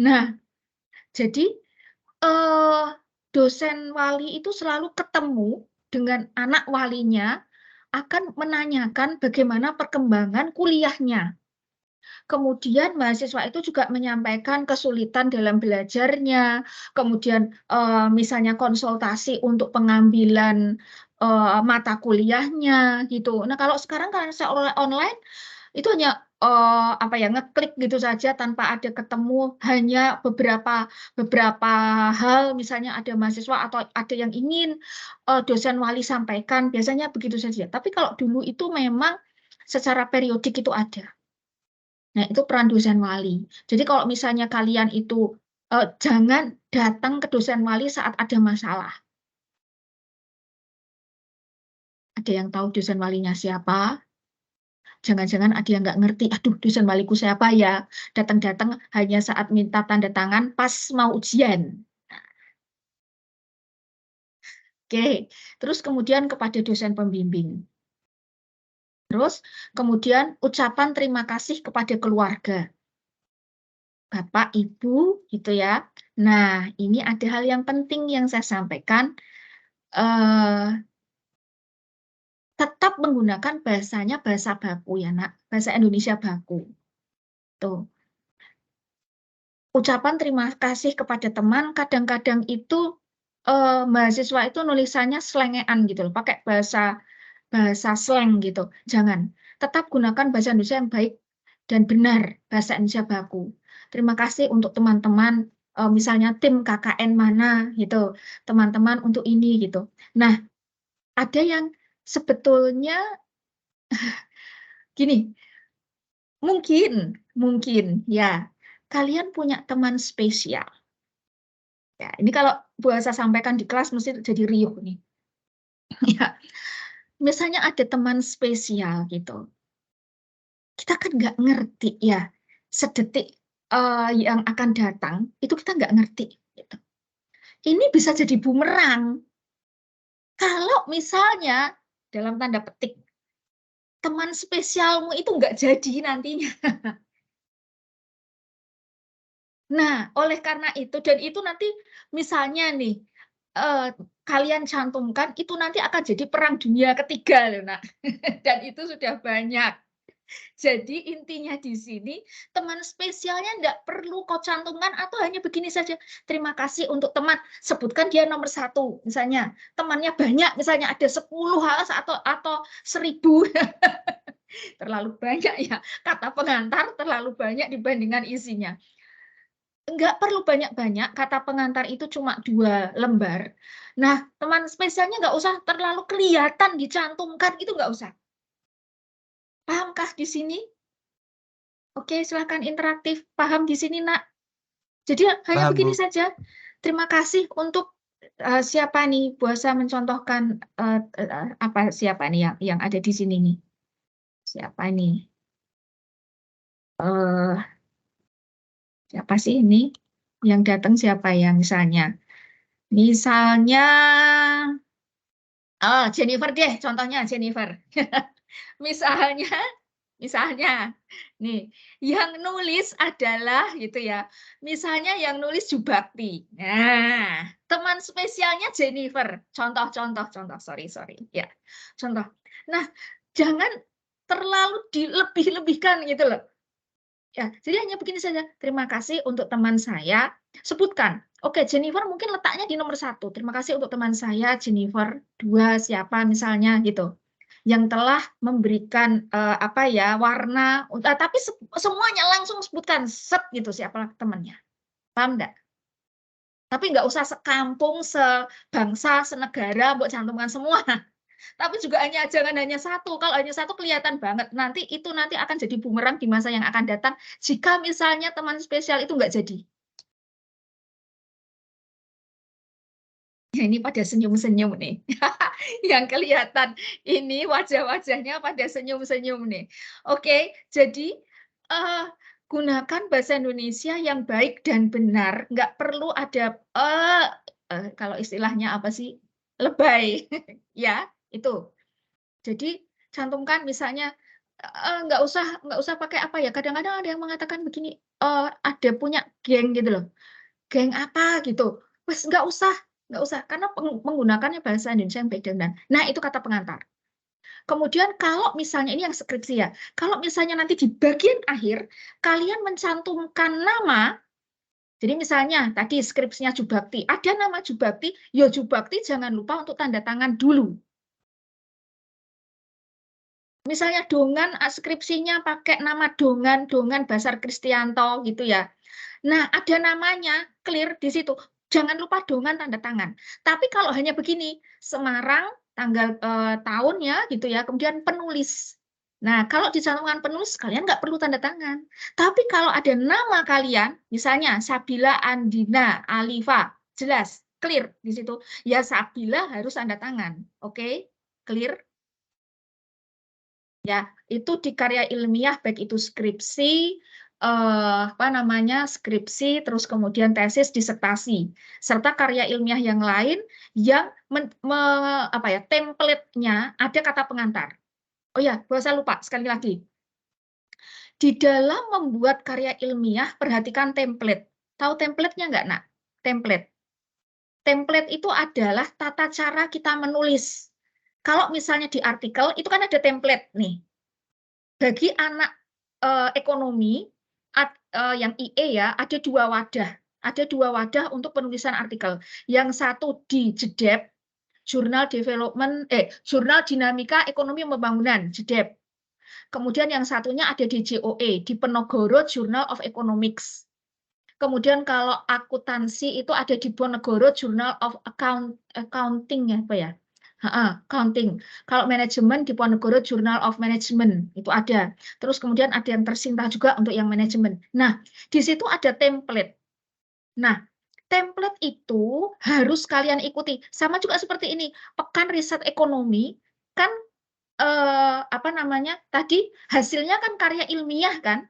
Nah, jadi dosen wali itu selalu ketemu dengan anak walinya, akan menanyakan bagaimana perkembangan kuliahnya. Kemudian mahasiswa itu juga menyampaikan kesulitan dalam belajarnya, kemudian misalnya konsultasi untuk pengambilan mata kuliahnya gitu. Nah, kalau sekarang karena saya online itu hanya ngeklik gitu saja tanpa ada ketemu, hanya beberapa hal, misalnya ada mahasiswa atau ada yang ingin dosen wali sampaikan, biasanya begitu saja. Tapi kalau dulu itu memang secara periodik itu ada. Nah, itu peran dosen wali. Jadi kalau misalnya kalian itu jangan datang ke dosen wali saat ada masalah. Ada yang tahu dosen walinya siapa? Jangan-jangan ada yang nggak ngerti, aduh dosen waliku siapa ya? Datang-datang hanya saat minta tanda tangan pas mau ujian. Oke, terus kemudian kepada dosen pembimbing. Terus kemudian ucapan terima kasih kepada keluarga. Bapak, Ibu, gitu ya. Nah, ini ada hal yang penting yang saya sampaikan. Tetap menggunakan bahasanya bahasa baku ya, Nak. Bahasa Indonesia baku. Tuh. Ucapan terima kasih kepada teman, kadang-kadang itu mahasiswa itu nulisannya slengean gitu loh, pakai bahasa slang gitu. Jangan. Tetap gunakan bahasa Indonesia yang baik dan benar, bahasa Indonesia baku. Terima kasih untuk teman-teman, misalnya tim KKN mana gitu, teman-teman untuk ini gitu. Nah, ada yang sebetulnya gini, mungkin ya kalian punya teman spesial. Ya, ini kalau bahasa sampaikan di kelas mesti jadi riuh nih. Ya, misalnya ada teman spesial gitu. Kita kan nggak ngerti ya, sedetik yang akan datang itu kita nggak ngerti. Gitu. Ini bisa jadi bumerang. Kalau misalnya dalam tanda petik teman spesialmu itu nggak jadi nantinya. Nah, oleh karena itu, dan itu nanti misalnya nih, kalian cantumkan, itu nanti akan jadi perang dunia ketiga loh, Nak. Dan itu sudah banyak. Jadi intinya di sini, teman spesialnya enggak perlu kau cantumkan atau hanya begini saja. Terima kasih untuk teman, sebutkan dia nomor 1, misalnya. Temannya banyak, misalnya ada 10 atau 1000. Terlalu banyak ya, kata pengantar terlalu banyak dibandingkan isinya. Nggak perlu banyak-banyak, kata pengantar itu cuma 2 lembar. Nah, teman spesialnya nggak usah terlalu kelihatan dicantumkan, itu nggak usah. Pahamkah di sini? Oke, silakan interaktif. Paham di sini, Nak? Jadi hanya Paham, begini Bu. saja. Terima kasih untuk siapa nih Buasa mencontohkan apa siapa nih yang ada di sini nih? Siapa nih? Siapa sih ini? Yang datang siapa ya misalnya? Misalnya Jennifer deh, contohnya Jennifer. Misalnya, nih, yang nulis adalah gitu ya. Misalnya yang nulis Jubakti. Nah, teman spesialnya Jennifer. Contoh, sorry, ya, contoh. Nah, jangan terlalu dilebih-lebihkan gitu loh. Ya, jadi hanya begini saja. Terima kasih untuk teman saya. Sebutkan. Oke, Jennifer mungkin letaknya di nomor 1. Terima kasih untuk teman saya Jennifer. 2 siapa misalnya gitu. Yang telah memberikan apa ya warna. Tapi semuanya langsung sebutkan set gitu siapa temannya. Paham enggak? Tapi nggak usah sekampung, sebangsa, senegara, buat cantumkan semua. Tapi juga jangan hanya 1. Kalau hanya 1 kelihatan banget. Nanti akan jadi bumerang di masa yang akan datang. Jika misalnya teman spesial itu nggak jadi. Ya, ini pada senyum-senyum nih. Yang kelihatan ini wajah-wajahnya pada senyum-senyum nih. Oke, jadi gunakan bahasa Indonesia yang baik dan benar. Nggak perlu ada kalau istilahnya apa sih? Lebay. Ya, itu. Jadi cantumkan misalnya nggak usah pakai apa ya. Kadang-kadang ada yang mengatakan begini, ada punya geng gitu loh. Geng apa gitu. Wes nggak usah karena menggunakannya bahasa Indonesia yang baik dan benar. Nah, itu kata pengantar. Kemudian kalau misalnya ini yang skripsi ya. Kalau misalnya nanti di bagian akhir kalian mencantumkan nama. Jadi misalnya tadi skripsinya Jubakti, ada nama Jubakti, ya Jubakti jangan lupa untuk tanda tangan dulu. Misalnya dongan skripsinya pakai nama dongan Basar Kristianto gitu ya. Nah, ada namanya clear di situ. Jangan lupa dongan tanda tangan. Tapi kalau hanya begini, Semarang tanggal tahunnya gitu ya, kemudian penulis. Nah, kalau dicantumkan penulis kalian nggak perlu tanda tangan. Tapi kalau ada nama kalian, misalnya Sabila Andina Alifa, jelas clear di situ. Ya Sabila harus tanda tangan. Oke? Clear? Ya, itu di karya ilmiah baik itu skripsi, skripsi, terus kemudian tesis, disertasi, serta karya ilmiah yang lain yang template-nya ada kata pengantar. Oh ya, saya lupa sekali lagi. Di dalam membuat karya ilmiah, perhatikan template. Tahu template-nya nggak, Nak? Template. Template itu adalah tata cara kita menulis. Kalau misalnya di artikel, itu kan ada template nih. Bagi anak ekonomi yang IE ya, ada 2 wadah. Ada 2 wadah untuk penulisan artikel. Yang satu di JEDEP, Jurnal Dinamika Ekonomi Pembangunan, JEDEP. Kemudian yang satunya ada di JOE, di Penogoro Journal of Economics. Kemudian kalau akuntansi itu ada di Ponegoro Journal of Accounting apa ya? Accounting. Kalau manajemen di Ponegoro Journal of Management itu ada. Terus kemudian ada yang tersinta juga untuk yang manajemen. Nah, di situ ada template. Nah, template itu harus kalian ikuti. Sama juga seperti ini. Pekan Riset Ekonomi kan tadi hasilnya kan karya ilmiah kan.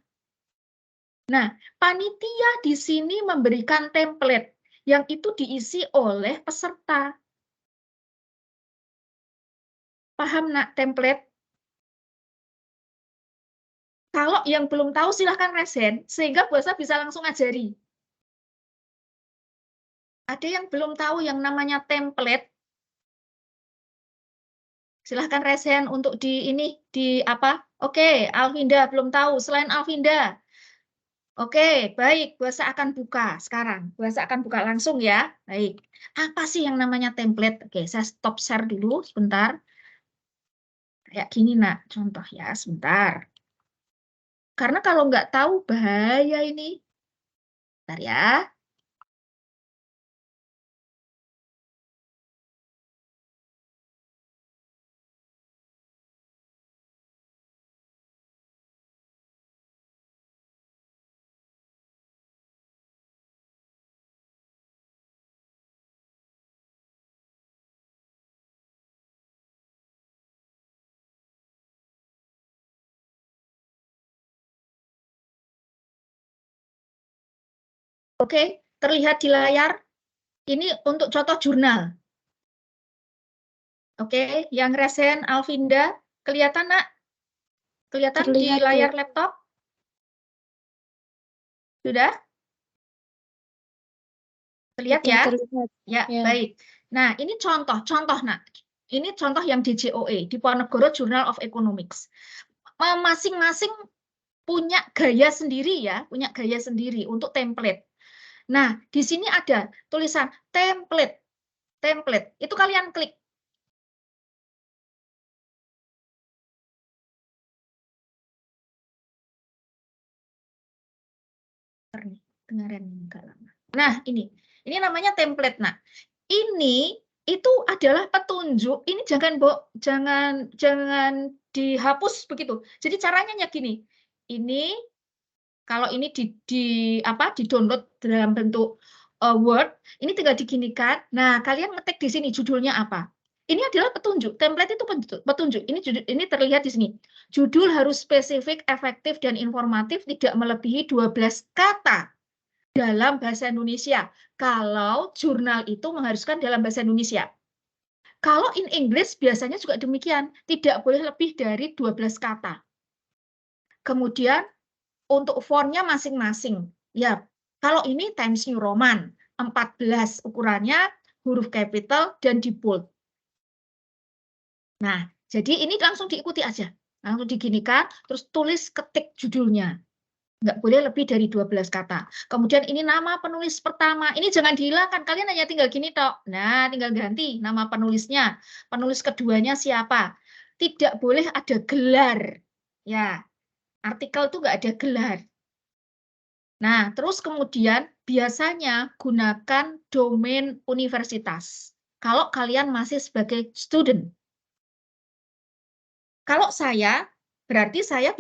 Nah, panitia di sini memberikan template yang itu diisi oleh peserta. Paham, Nak, template? Kalau yang belum tahu silahkan resen, sehingga Buasa bisa langsung ajari. Ada yang belum tahu yang namanya template? Silahkan resen untuk di apa? Oke, Alvinda belum tahu. Selain Alvinda, oke, baik. Buasa akan buka sekarang. Buasa akan buka langsung ya. Baik. Apa sih yang namanya template? Oke, saya stop share dulu sebentar. Kayak gini, Nak. Contoh ya, sebentar. Karena kalau nggak tahu, bahaya ini. Bentar ya. Oke, terlihat di layar. Ini untuk contoh jurnal. Oke, yang resen Alvinda, kelihatan nak? Kelihatan di Terlihat, Bu. layar laptop? Sudah? Terlihat Sudah ya? terlihat. Ya, Ya. baik. Nah, ini contoh nak. Ini contoh yang di JOE, di Ponegoro Journal of Economics. Masing-masing punya gaya sendiri ya, punya gaya sendiri untuk template. Nah, di sini ada tulisan template. Template, itu kalian klik. Dengaran enggak lama. Nah, ini namanya template. Nah, ini itu adalah petunjuk. Ini jangan dihapus begitu. Jadi caranya gini. Ini kalau ini di download dalam bentuk Word, ini tinggal diginikan. Nah, kalian ngetik di sini judulnya apa. Ini adalah petunjuk. Template itu petunjuk. Ini terlihat di sini. Judul harus spesifik, efektif, dan informatif, tidak melebihi 12 kata dalam bahasa Indonesia. Kalau jurnal itu mengharuskan dalam bahasa Indonesia. Kalau in English biasanya juga demikian, tidak boleh lebih dari 12 kata. Kemudian untuk fontnya masing-masing. Ya, kalau ini Times New Roman, 14 ukurannya, huruf capital dan di bold. Nah, jadi ini langsung diikuti aja. Langsung diginikan, terus tulis ketik judulnya. Nggak boleh lebih dari 12 kata. Kemudian ini nama penulis pertama. Ini jangan dihilangkan, kalian hanya tinggal gini tok. Nah, tinggal ganti nama penulisnya. Penulis keduanya siapa? Tidak boleh ada gelar. Ya, artikel itu nggak ada gelar. Nah, terus kemudian biasanya gunakan domain universitas. Kalau kalian masih sebagai student. Kalau saya, berarti saya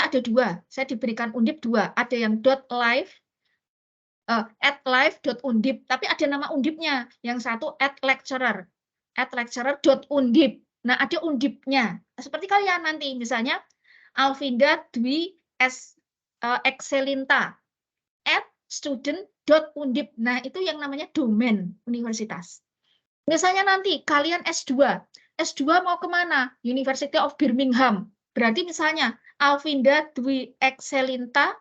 ada dua. Saya diberikan Undip dua. Ada yang .live, @live.undip, tapi ada nama undipnya. Yang satu @lecturer, @lecturer.undip. Nah, ada undipnya. Seperti kalian nanti, misalnya Alvinda Dwi Excelinta @student.undip. Nah, itu yang namanya domain universitas. Misalnya nanti kalian S2. S2 mau kemana? University of Birmingham. Berarti misalnya Alvinda Dwi Excelinta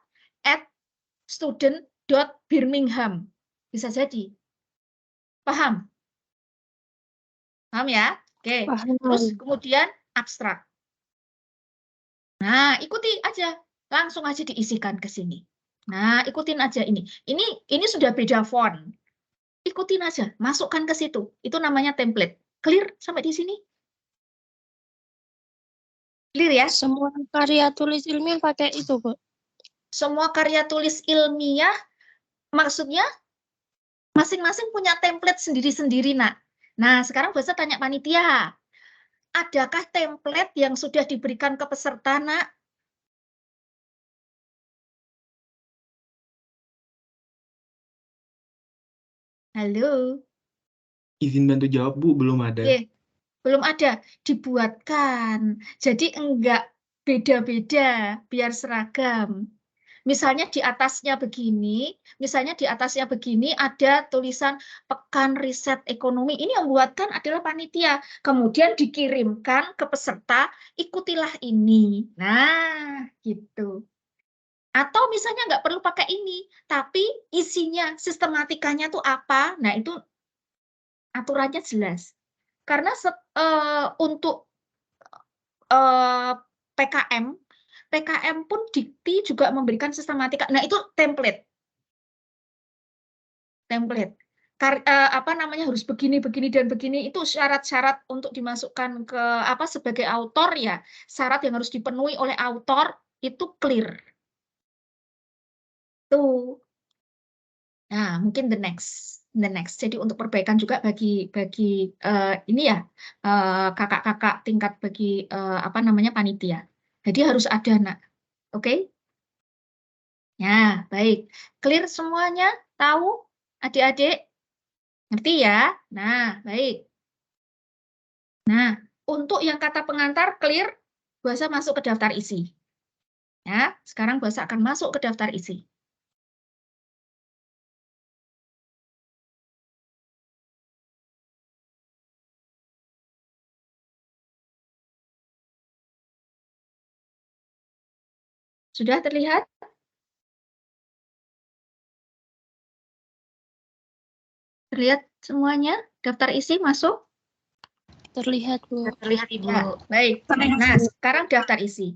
@student.birmingham. Bisa jadi. Paham? Paham ya? Oke. Paham. Terus kemudian abstrak. Nah, ikuti aja. Langsung aja diisikan ke sini. Nah, ikutin aja ini. Ini sudah beda font. Ikutin aja, masukkan ke situ. Itu namanya template. Clear sampai di sini? Clear ya? Semua karya tulis ilmiah pakai itu, Bu. Semua karya tulis ilmiah, maksudnya masing-masing punya template sendiri-sendiri, nak. Nah, sekarang bisa tanya panitia. Adakah template yang sudah diberikan ke peserta, nak? Halo? Izin bantu jawab, Bu, belum ada. Oke, belum ada. Dibuatkan. Jadi enggak beda-beda, biar seragam. Misalnya di atasnya begini, ada tulisan Pekan Riset Ekonomi. Ini yang buatkan adalah panitia. Kemudian dikirimkan ke peserta, ikutilah ini. Nah, gitu. Atau misalnya nggak perlu pakai ini, tapi isinya, sistematikanya tuh apa? Nah, itu aturannya jelas. Karena untuk PKM pun Dikti juga memberikan sistematika. Nah, itu template. Harus begini, begini, dan begini. Itu syarat-syarat untuk dimasukkan ke sebagai autor ya. Syarat yang harus dipenuhi oleh autor itu clear. Tuh. Nah, mungkin the next. Jadi untuk perbaikan juga bagi ini ya kakak-kakak tingkat bagi apa namanya panitia. Jadi harus ada nak. Oke? Ya, baik. Clear semuanya? Tahu adik-adik? Ngerti ya? Nah, baik. Nah, untuk yang kata pengantar clear, bahasa masuk ke daftar isi. Ya, sekarang bahasa akan masuk ke daftar isi. Sudah terlihat? Terlihat semuanya? Daftar isi masuk? Terlihat, Bu. Terlihat Ibu. Ya, baik. Nah, sekarang daftar isi.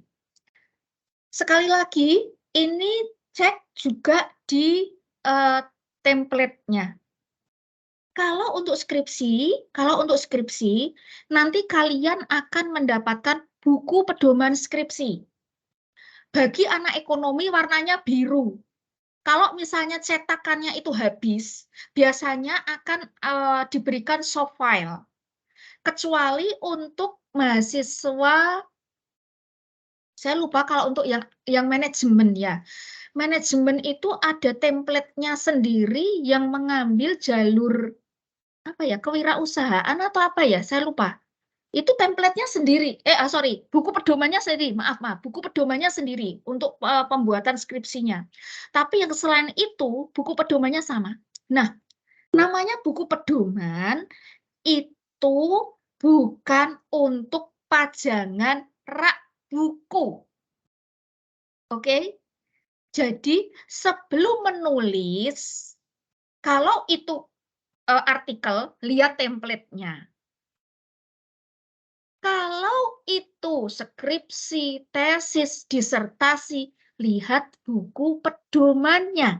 Sekali lagi, ini cek juga di template-nya. Kalau untuk skripsi, nanti kalian akan mendapatkan buku pedoman skripsi. Bagi anak ekonomi warnanya biru. Kalau misalnya cetakannya itu habis, biasanya akan diberikan soft file. Kecuali untuk mahasiswa, saya lupa kalau untuk yang manajemen ya. Manajemen itu ada template-nya sendiri yang mengambil jalur apa ya, kewirausahaan atau apa ya, saya lupa. Itu template-nya sendiri. Buku pedomannya sendiri. Maaf, buku pedomannya sendiri untuk pembuatan skripsinya. Tapi yang selain itu, buku pedomannya sama. Nah, namanya buku pedoman itu bukan untuk pajangan rak buku. Oke? Jadi, sebelum menulis, kalau itu artikel, lihat template-nya. Kalau itu skripsi, tesis, disertasi, lihat buku pedomannya.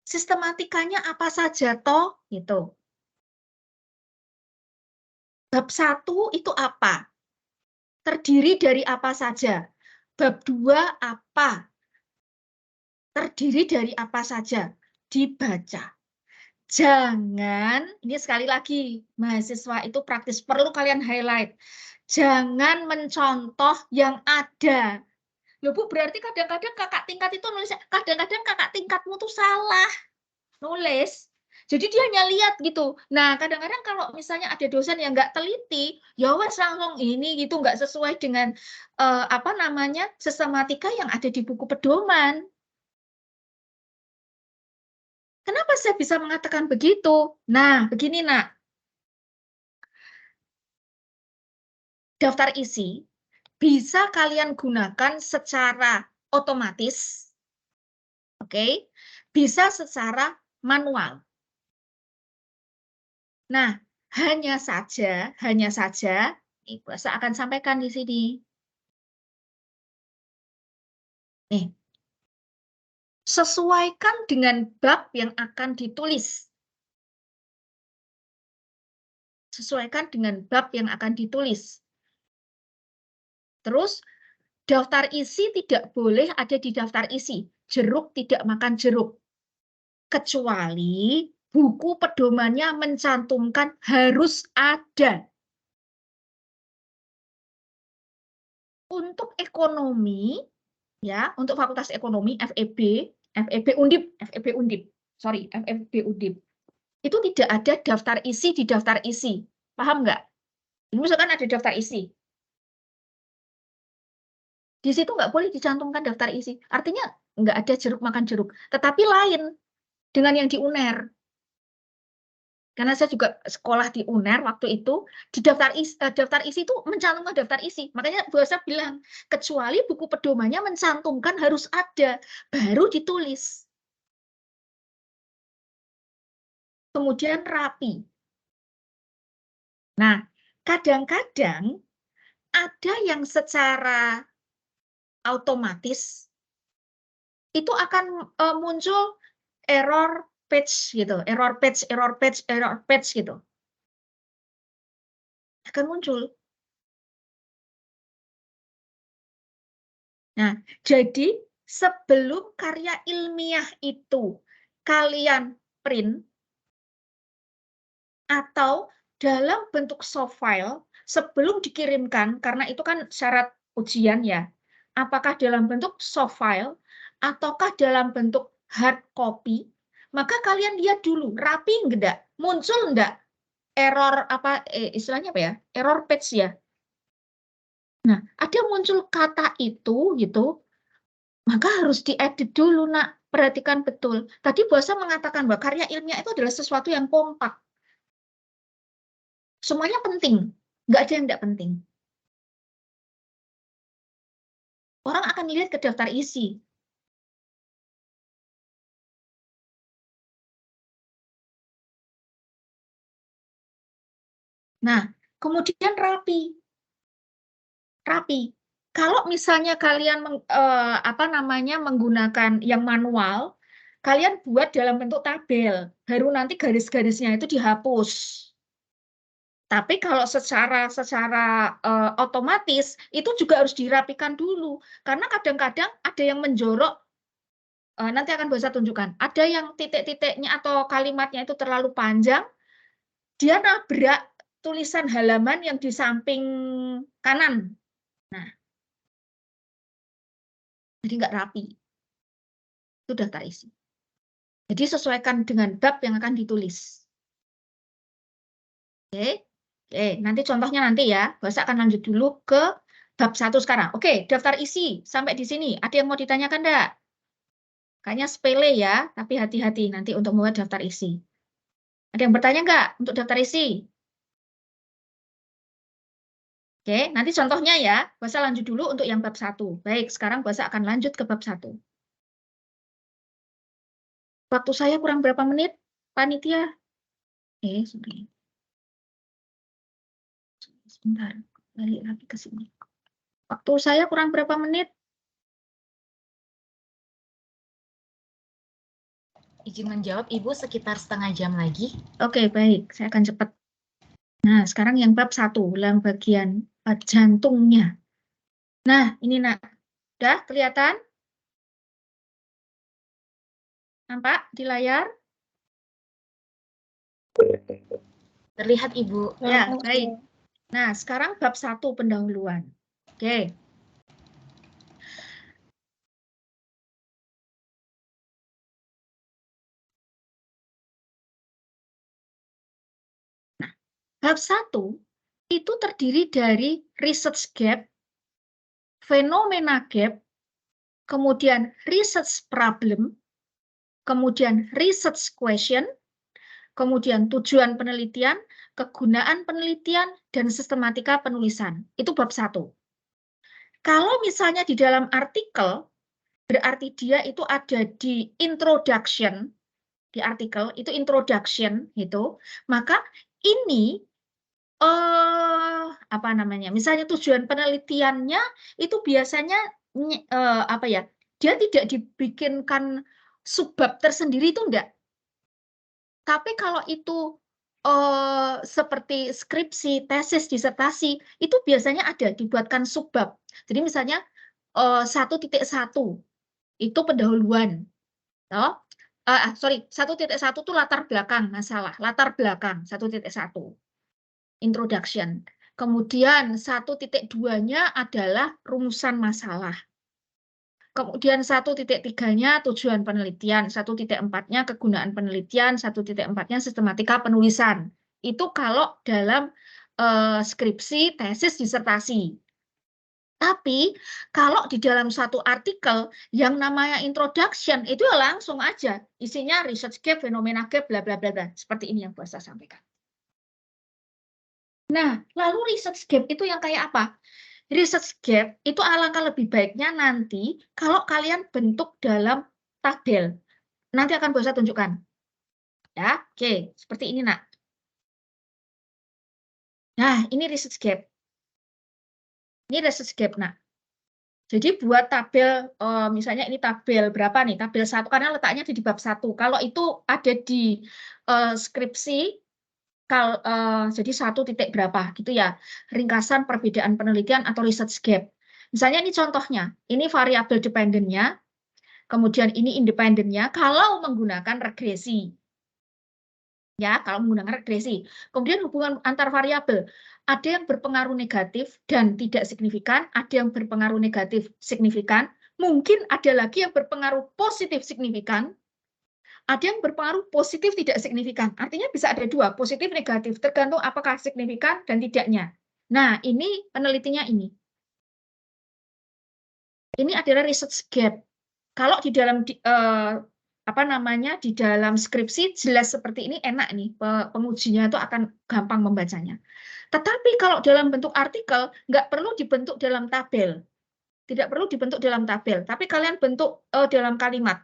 Sistematikanya apa saja toh? Gitu. Bab 1 itu apa? Terdiri dari apa saja? Bab 2 apa? Terdiri dari apa saja? Dibaca. Jangan, ini sekali lagi, mahasiswa itu praktis, perlu kalian highlight. Jangan mencontoh yang ada. Loh Bu, berarti kadang-kadang kakak tingkat itu nulisnya, kadang-kadang kakak tingkatmu tuh salah nulis. Jadi dia hanya lihat gitu. Nah, kadang-kadang kalau misalnya ada dosen yang nggak teliti, ya wes langsung ini gitu, nggak sesuai dengan apa namanya sistematika yang ada di buku pedoman. Kenapa saya bisa mengatakan begitu? Nah, begini nak. Daftar isi bisa kalian gunakan secara otomatis, oke? Bisa secara manual. Nah, hanya saja, Ibu saya akan sampaikan di sini. Nih, sesuaikan dengan bab yang akan ditulis. Sesuaikan dengan bab yang akan ditulis. Terus, daftar isi tidak boleh ada di daftar isi. Jeruk tidak makan jeruk. Kecuali buku pedomannya mencantumkan harus ada. Untuk ekonomi, ya, untuk Fakultas Ekonomi, FEB Undip, itu tidak ada daftar isi di daftar isi. Paham nggak? Ini misalkan ada daftar isi. Di situ nggak boleh dicantumkan daftar isi. Artinya nggak ada jeruk makan jeruk. Tetapi lain dengan yang di UNER. Karena saya juga sekolah di UNER waktu itu, di daftar isi itu mencantumkan daftar isi. Makanya bahasa bilang, kecuali buku pedomannya mencantumkan harus ada, baru ditulis. Kemudian rapi. Nah, kadang-kadang ada yang secara otomatis itu akan muncul error page gitu, error page gitu. Akan muncul. Nah, jadi sebelum karya ilmiah itu kalian print atau dalam bentuk soft file sebelum dikirimkan, karena itu kan syarat ujian ya, apakah dalam bentuk soft file ataukah dalam bentuk hard copy, maka kalian lihat dulu rapi enggak, muncul enggak error istilahnya apa ya, error page ya. Nah, ada muncul kata itu gitu, maka harus diedit dulu, Nak. Perhatikan betul. Tadi bahasa mengatakan bahwa karya ilmiah itu adalah sesuatu yang kompak. Semuanya penting, nggak ada yang nggak penting. Orang akan lihat ke daftar isi. Nah, kemudian rapi. Rapi. Kalau misalnya kalian menggunakan yang manual, kalian buat dalam bentuk tabel, baru nanti garis-garisnya itu dihapus. Tapi kalau secara otomatis itu juga harus dirapikan dulu, karena kadang-kadang ada yang menjorok. Nanti akan bisa tunjukkan. Ada yang titik-titiknya atau kalimatnya itu terlalu panjang, dia nabrak tulisan halaman yang di samping kanan. Nah, jadi nggak rapi. Itu daftar isi. Jadi sesuaikan dengan bab yang akan ditulis. Oke. Oke, nanti contohnya nanti ya. Bahasa akan lanjut dulu ke bab 1 sekarang. Oke, daftar isi sampai di sini. Ada yang mau ditanyakan enggak? Kayaknya sepele ya, tapi hati-hati nanti untuk membuat daftar isi. Ada yang bertanya enggak untuk daftar isi? Oke, nanti contohnya ya. Bahasa lanjut dulu untuk yang bab 1. Baik, sekarang bahasa akan lanjut ke bab 1. Waktu saya kurang berapa menit, panitia? Sorry. Sebentar, balik lagi ke sini. Waktu saya kurang berapa menit? Izin menjawab, Ibu, sekitar setengah jam lagi. Oke, baik. Saya akan cepat. Nah, sekarang yang bab 1, ulang bagian jantungnya. Nah, ini Nak. Udah kelihatan? Nampak di layar? Terlihat, Ibu. Ya, baik. Nah, sekarang bab 1 pendahuluan. Oke. Nah, bab 1 itu terdiri dari research gap, fenomena gap, kemudian research problem, kemudian research question, kemudian tujuan penelitian, kegunaan penelitian, dan sistematika penulisan. Itu bab 1. Kalau misalnya di dalam artikel, berarti dia itu ada di introduction, di artikel itu introduction gitu, maka ini misalnya tujuan penelitiannya itu biasanya dia tidak dibikinkan subbab tersendiri, itu enggak. Tapi kalau itu seperti skripsi, tesis, disertasi, itu biasanya ada dibuatkan subbab. Jadi misalnya 1.1 itu pendahuluan. 1.1 itu latar belakang masalah, latar belakang 1.1. Introduction. Kemudian 1.2-nya adalah rumusan masalah. Kemudian 1.3-nya tujuan penelitian, 1.4-nya kegunaan penelitian, 1.4-nya sistematika penulisan. Itu kalau dalam skripsi, tesis, disertasi. Tapi kalau di dalam satu artikel yang namanya introduction itu ya langsung aja isinya research gap, fenomena gap, bla bla bla bla. Seperti ini yang saya sampaikan. Nah, lalu research gap itu yang kayak apa? Research gap itu alangkah lebih baiknya nanti kalau kalian bentuk dalam tabel. Nanti akan bisa tunjukkan. Ya, oke, seperti ini, Nak. Nah, ini research gap. Ini research gap, Nak. Jadi buat tabel, misalnya ini tabel berapa nih? Tabel 1, karena letaknya ada di bab 1. Kalau itu ada di skripsi, jadi 1 titik berapa gitu ya, ringkasan perbedaan penelitian atau research gap. Misalnya ini contohnya, ini variabel dependent-nya, Kemudian ini independennya kalau menggunakan regresi. Ya, kalau menggunakan regresi. Kemudian hubungan antar variabel. Ada yang berpengaruh negatif dan tidak signifikan, ada yang berpengaruh negatif signifikan, mungkin ada lagi yang berpengaruh positif signifikan, ada yang berpengaruh positif tidak signifikan. Artinya bisa ada dua, positif negatif, tergantung apakah signifikan dan tidaknya. Nah, ini penelitinya ini. Ini adalah research gap. Kalau di dalam di dalam skripsi jelas seperti ini enak nih, pengujinya itu akan gampang membacanya. Tetapi kalau dalam bentuk artikel nggak perlu dibentuk dalam tabel, tidak perlu dibentuk dalam tabel, tapi kalian bentuk dalam kalimat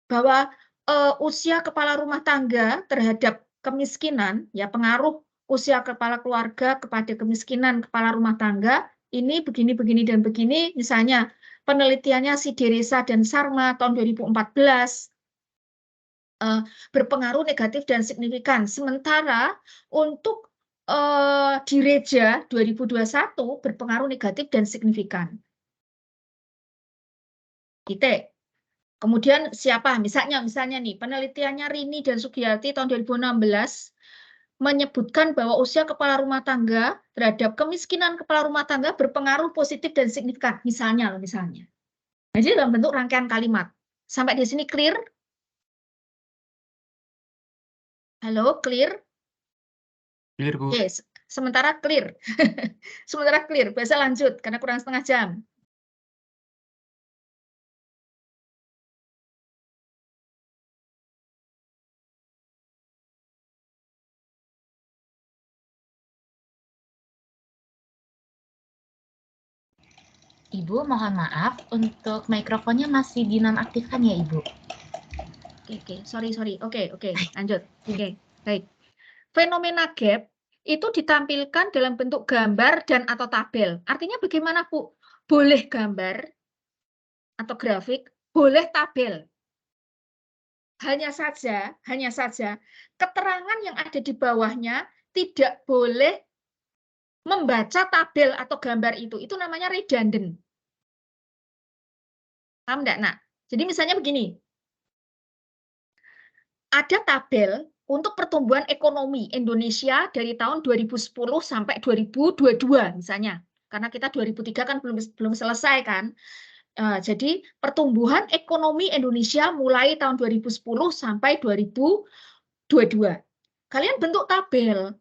bahwa usia kepala rumah tangga terhadap kemiskinan, ya pengaruh usia kepala keluarga kepada kemiskinan kepala rumah tangga ini begini, begini, dan begini, misalnya penelitiannya si Deresa dan Sarma tahun 2014 berpengaruh negatif dan signifikan. Sementara untuk di Reja 2021 berpengaruh negatif dan signifikan. Titik. Kemudian siapa? Misalnya nih, penelitiannya Rini dan Sugiyarti tahun 2016 menyebutkan bahwa usia kepala rumah tangga terhadap kemiskinan kepala rumah tangga berpengaruh positif dan signifikan. Misalnya. Jadi dalam bentuk rangkaian kalimat. Sampai di sini clear? Halo, clear? Clear, Bu. Oke, sementara clear. Sementara clear, biasa lanjut karena kurang setengah jam. Ibu, mohon maaf, untuk mikrofonnya masih dinonaktifkan ya, Ibu? Oke, sorry. Oke, lanjut. Oke, baik. Fenomena gap itu ditampilkan dalam bentuk gambar dan atau tabel. Artinya bagaimana, Bu? Boleh gambar atau grafik, boleh tabel. Hanya saja keterangan yang ada di bawahnya tidak boleh membaca tabel atau gambar itu. Itu namanya redundant. Paham enggak, Nak? Jadi misalnya begini. Ada tabel untuk pertumbuhan ekonomi Indonesia dari tahun 2010 sampai 2022 misalnya. Karena kita 2003 kan belum selesai kan. Jadi pertumbuhan ekonomi Indonesia mulai tahun 2010 sampai 2022. Kalian bentuk tabel.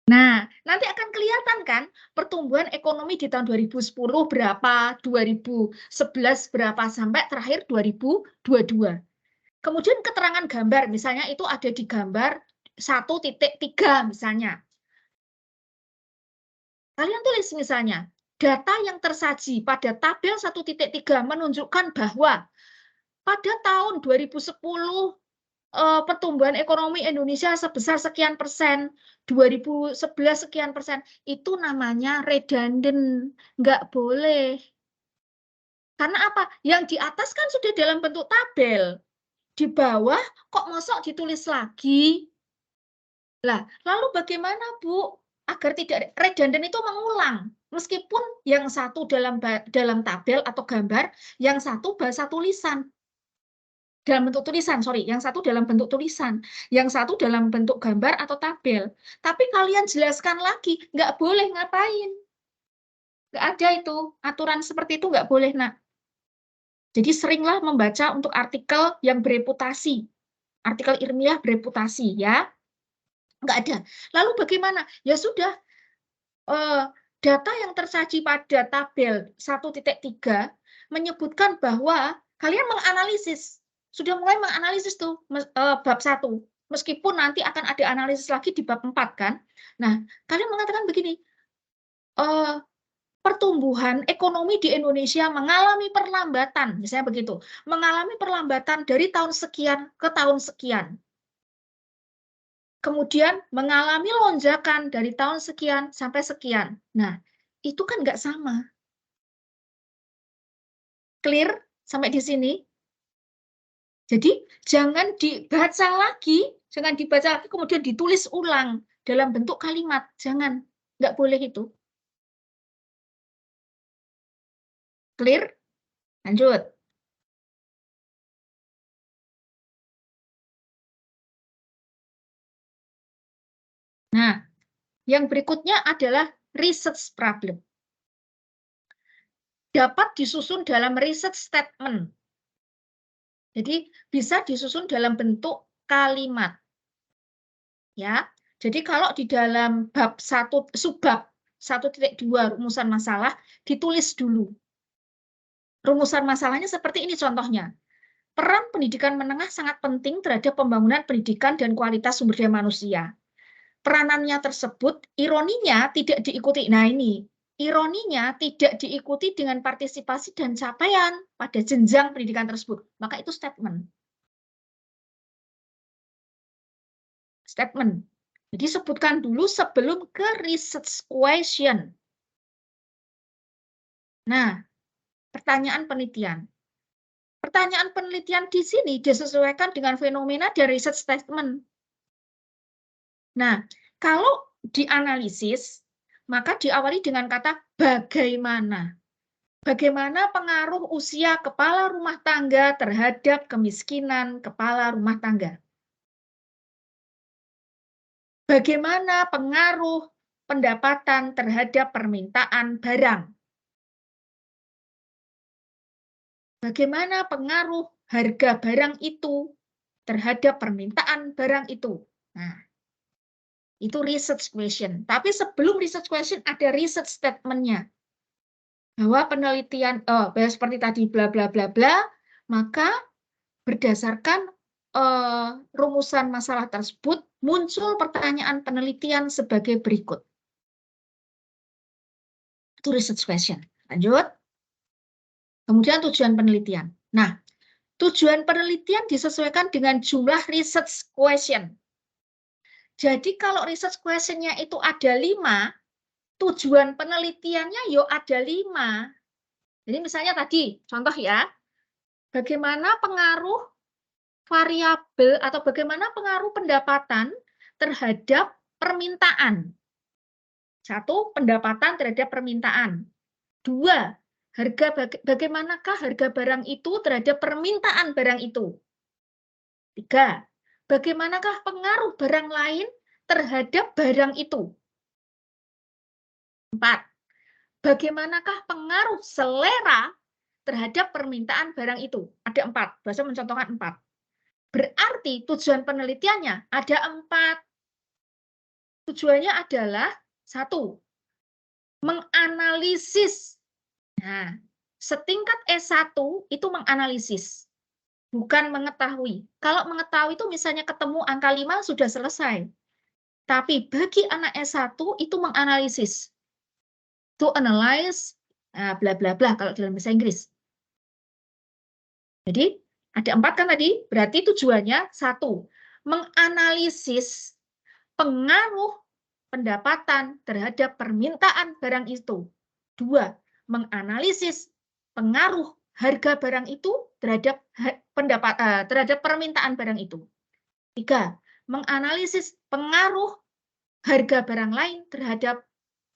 Nah, nanti akan kelihatan kan pertumbuhan ekonomi di tahun 2010 berapa, 2011 berapa, sampai terakhir 2022. Kemudian keterangan gambar, misalnya itu ada di gambar 1.3 misalnya. Kalian tulis misalnya, data yang tersaji pada tabel 1.3 menunjukkan bahwa pada tahun 2010 pertumbuhan ekonomi Indonesia sebesar sekian persen, 2011 sekian persen, itu namanya redundant, nggak boleh. Karena apa? Yang di atas kan sudah dalam bentuk tabel, di bawah kok mosok ditulis lagi? Lah, lalu bagaimana, Bu? Agar tidak redundant itu mengulang, meskipun yang satu dalam tabel atau gambar, yang satu bahasa tulisan. Dalam bentuk tulisan, yang satu dalam bentuk tulisan, yang satu dalam bentuk gambar atau tabel. Tapi kalian jelaskan lagi, nggak boleh ngapain. Nggak ada itu, aturan seperti itu nggak boleh, Nak. Jadi seringlah membaca untuk artikel yang bereputasi, artikel ilmiah bereputasi, ya. Nggak ada. Lalu bagaimana? Ya sudah, data yang tersaji pada tabel 1.3 menyebutkan bahwa kalian menganalisis, sudah mulai menganalisis tuh bab 1, meskipun nanti akan ada analisis lagi di bab 4 kan. Nah, kalian mengatakan begini, pertumbuhan ekonomi di Indonesia mengalami perlambatan, misalnya begitu, mengalami perlambatan dari tahun sekian ke tahun sekian. Kemudian mengalami lonjakan dari tahun sekian sampai sekian. Nah, itu kan nggak sama. Clear sampai di sini? Jadi jangan dibaca lagi kemudian ditulis ulang dalam bentuk kalimat. Jangan, nggak boleh itu. Clear? Lanjut. Nah, yang berikutnya adalah research problem. Dapat disusun dalam research statement. Jadi bisa disusun dalam bentuk kalimat. Ya. Jadi kalau di dalam bab 1 subbab 1.2 rumusan masalah ditulis dulu. Rumusan masalahnya seperti ini contohnya. Peran pendidikan menengah sangat penting terhadap pembangunan pendidikan dan kualitas sumber daya manusia. Peranannya tersebut, ironinya tidak diikuti. Nah ini, ironinya tidak diikuti dengan partisipasi dan capaian pada jenjang pendidikan tersebut. Maka itu statement. Statement. Jadi sebutkan dulu sebelum ke research question. Nah, pertanyaan penelitian. Pertanyaan penelitian di sini disesuaikan dengan fenomena dari research statement. Nah, kalau dianalisis, maka diawali dengan kata bagaimana. Bagaimana pengaruh usia kepala rumah tangga terhadap kemiskinan kepala rumah tangga? Bagaimana pengaruh pendapatan terhadap permintaan barang? Bagaimana pengaruh harga barang itu terhadap permintaan barang itu? Nah, itu research question. Tapi sebelum research question ada research statement-nya. Bahwa penelitian, seperti tadi bla bla bla bla, maka berdasarkan rumusan masalah tersebut muncul pertanyaan penelitian sebagai berikut. Itu research question. Lanjut. Kemudian tujuan penelitian. Nah, tujuan penelitian disesuaikan dengan jumlah research question. Jadi kalau research question-nya itu ada 5, tujuan penelitiannya yo ada 5. Jadi misalnya tadi, contoh ya, bagaimana pengaruh variabel atau bagaimana pengaruh pendapatan terhadap permintaan. 1, pendapatan terhadap permintaan. 2, bagaimanakah harga barang itu terhadap permintaan barang itu. 3, bagaimanakah pengaruh barang lain terhadap barang itu. 4, bagaimanakah pengaruh selera terhadap permintaan barang itu. Ada 4, bahasa mencontohkan 4. Berarti tujuan penelitiannya ada 4. Tujuannya adalah 1, menganalisis. Nah, setingkat S1 itu menganalisis, bukan mengetahui. Kalau mengetahui itu misalnya ketemu angka 5 sudah selesai. Tapi bagi anak S1 itu menganalisis. To analyze, bla bla bla kalau dalam bahasa Inggris. Jadi ada 4 kan tadi, berarti tujuannya 1, menganalisis pengaruh pendapatan terhadap permintaan barang itu. 2, menganalisis pengaruh harga barang itu terhadap terhadap permintaan barang itu. 3, menganalisis pengaruh harga barang lain terhadap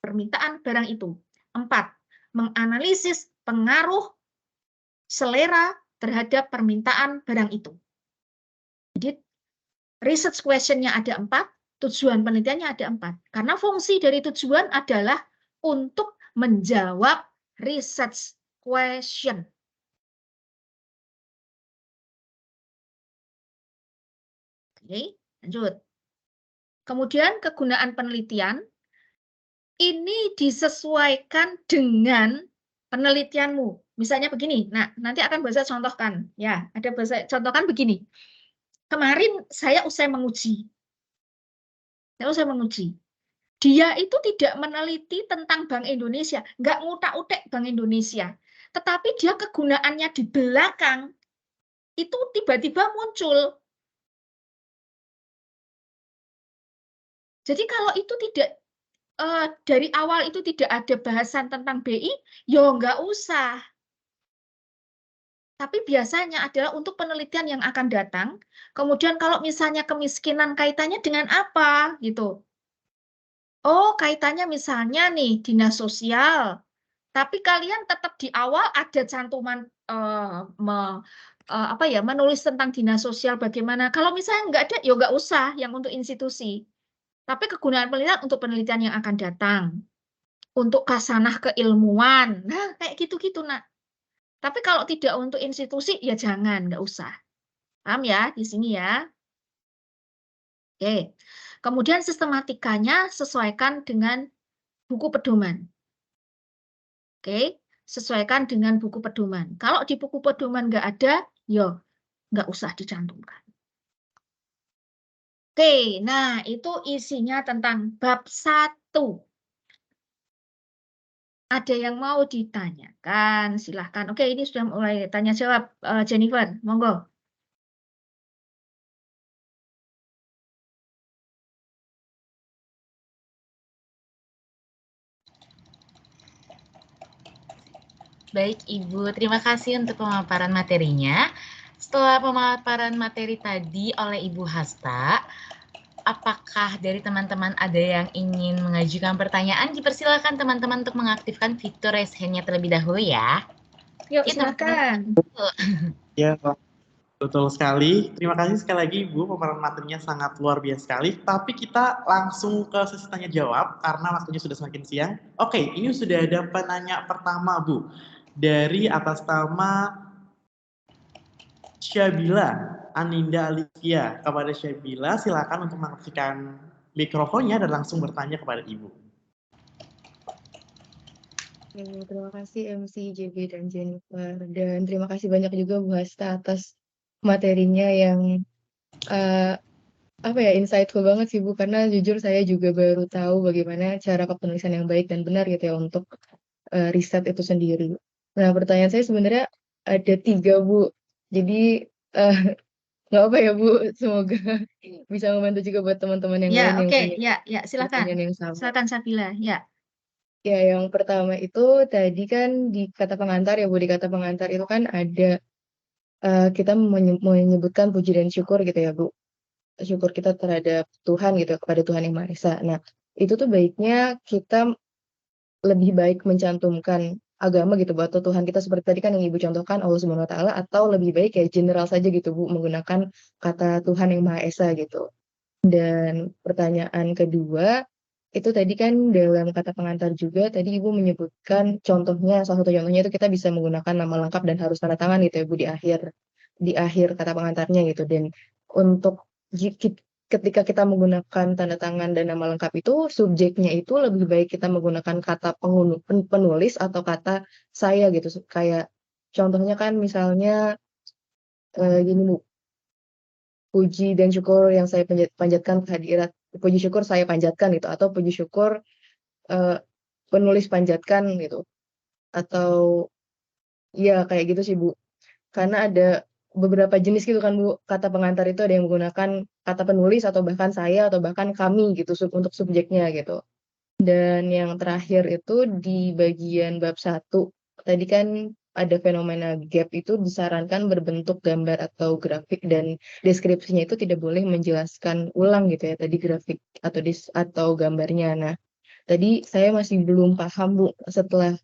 permintaan barang itu. 4, menganalisis pengaruh selera terhadap permintaan barang itu. Jadi research question-nya ada 4, tujuan penelitiannya ada 4. Karena fungsi dari tujuan adalah untuk menjawab research question. Oke, lanjut. Kemudian kegunaan penelitian ini disesuaikan dengan penelitianmu. Misalnya begini, nah nanti akan bahasa contohkan. Ya, ada bahasa contohkan begini. Kemarin saya usai menguji. Dia itu tidak meneliti tentang Bank Indonesia, nggak ngutak-utik Bank Indonesia. Tetapi dia kegunaannya di belakang, itu tiba-tiba muncul. Jadi kalau itu tidak, dari awal itu tidak ada bahasan tentang BI, ya nggak usah. Tapi biasanya adalah untuk penelitian yang akan datang. Kemudian kalau misalnya kemiskinan kaitannya dengan apa gitu. Oh, kaitannya misalnya nih dinas sosial. Tapi kalian tetap di awal ada cantuman menulis tentang dinas sosial bagaimana. Kalau misalnya nggak ada, ya nggak usah yang untuk institusi. Tapi kegunaan penelitian untuk penelitian yang akan datang, untuk khasanah keilmuan, nah kayak gitu-gitu nak. Tapi kalau tidak untuk institusi ya jangan, nggak usah. Paham ya di sini ya? Oke. Kemudian sistematikanya sesuaikan dengan buku pedoman. Oke, sesuaikan dengan buku pedoman. Kalau di buku pedoman nggak ada, yo nggak usah dicantumkan. Oke, nah itu isinya tentang bab 1. Ada yang mau ditanyakan? Silahkan. Oke, ini sudah mulai tanya jawab. Jennifer, monggo. Baik, Ibu. Terima kasih untuk pemaparan materinya. Setelah pemaparan materi tadi oleh Ibu Hasta, apakah dari teman-teman ada yang ingin mengajukan pertanyaan? Dipersilakan teman-teman untuk mengaktifkan fitur raise hand-nya terlebih dahulu ya. Yuk, Ya, silakan. Ya, betul sekali. Terima kasih sekali lagi Ibu, pemaparan materinya sangat luar biasa sekali. Tapi kita langsung ke sesi tanya jawab karena waktunya sudah semakin siang. Oke, ini sudah ada penanya pertama Bu. Dari atas nama Syabila Aninda Alivia. Kepada Syabila, silakan untuk mengaktifkan mikrofonnya dan langsung bertanya kepada Ibu. Terima kasih MC, JB, dan Jennifer. Dan terima kasih banyak juga Bu Hasta atas materinya yang insightful banget sih Bu. Karena jujur saya juga baru tahu bagaimana cara kepenulisan yang baik dan benar gitu ya untuk riset itu sendiri. Nah, pertanyaan saya sebenarnya ada 3 Bu. Jadi nggak apa ya Bu, semoga bisa membantu juga buat teman-teman yang Ya, lain yang oke. punya Ya, silakan. pertanyaan yang sama. Silakan Sabila. Ya. Ya, yang pertama itu tadi kan di kata pengantar ya Bu, di kata pengantar itu kan ada kita menyebutkan puji dan syukur gitu ya Bu. Syukur kita terhadap Tuhan gitu, kepada Tuhan Yang Maha Esa. Nah, itu tuh baiknya kita lebih baik mencantumkan agama gitu Bu, atau Tuhan kita seperti tadi kan yang Ibu contohkan Allah Subhanahu wa taala, atau lebih baik ya general saja gitu Bu, menggunakan kata Tuhan Yang Maha Esa gitu. Dan pertanyaan kedua, itu tadi kan dalam kata pengantar juga tadi Ibu menyebutkan contohnya, salah satu contohnya itu kita bisa menggunakan nama lengkap dan harus tanda tangan gitu ya Bu di akhir kata pengantarnya gitu. Dan untuk ketika kita menggunakan tanda tangan dan nama lengkap itu subjeknya itu lebih baik kita menggunakan kata penulis atau kata saya gitu. Kayak contohnya kan misalnya gini Bu, puji dan syukur yang saya panjatkan kehadirat, puji syukur saya panjatkan gitu, atau puji syukur penulis panjatkan gitu, atau ya kayak gitu sih Bu. Karena ada beberapa jenis gitu kan Bu, kata pengantar itu ada yang menggunakan kata penulis atau bahkan saya atau bahkan kami gitu untuk subjeknya gitu. Dan yang terakhir itu di bagian bab 1 tadi kan ada fenomena gap itu disarankan berbentuk gambar atau grafik dan deskripsinya itu tidak boleh menjelaskan ulang gitu ya tadi grafik atau gambarnya. Nah, tadi saya masih belum paham Bu, setelah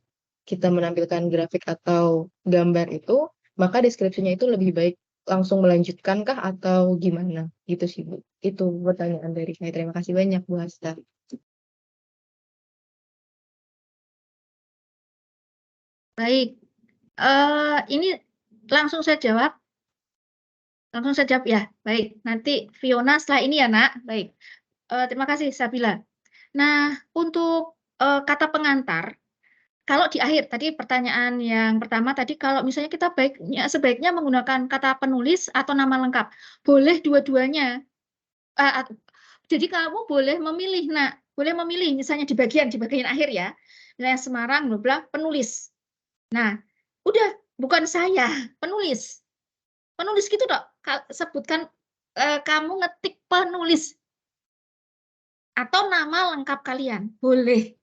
kita menampilkan grafik atau gambar itu, maka deskripsinya itu lebih baik langsung melanjutkankah atau gimana? Gitu sih Bu. Itu pertanyaan dari saya. Terima kasih banyak Bu Hasta. Baik. Ini langsung saya jawab. Langsung saya jawab ya. Baik. Nanti Fiona setelah ini ya, Nak. Baik. Terima kasih Sabila. Nah, untuk kata pengantar, kalau di akhir tadi pertanyaan yang pertama tadi kalau misalnya kita sebaiknya menggunakan kata penulis atau nama lengkap, boleh dua-duanya. Jadi kamu boleh memilih, Nak, boleh memilih misalnya di bagian akhir ya, misalnya Semarang, bla penulis. Nah, udah bukan saya penulis gitu dok. Sebutkan kamu ngetik penulis atau nama lengkap kalian, boleh.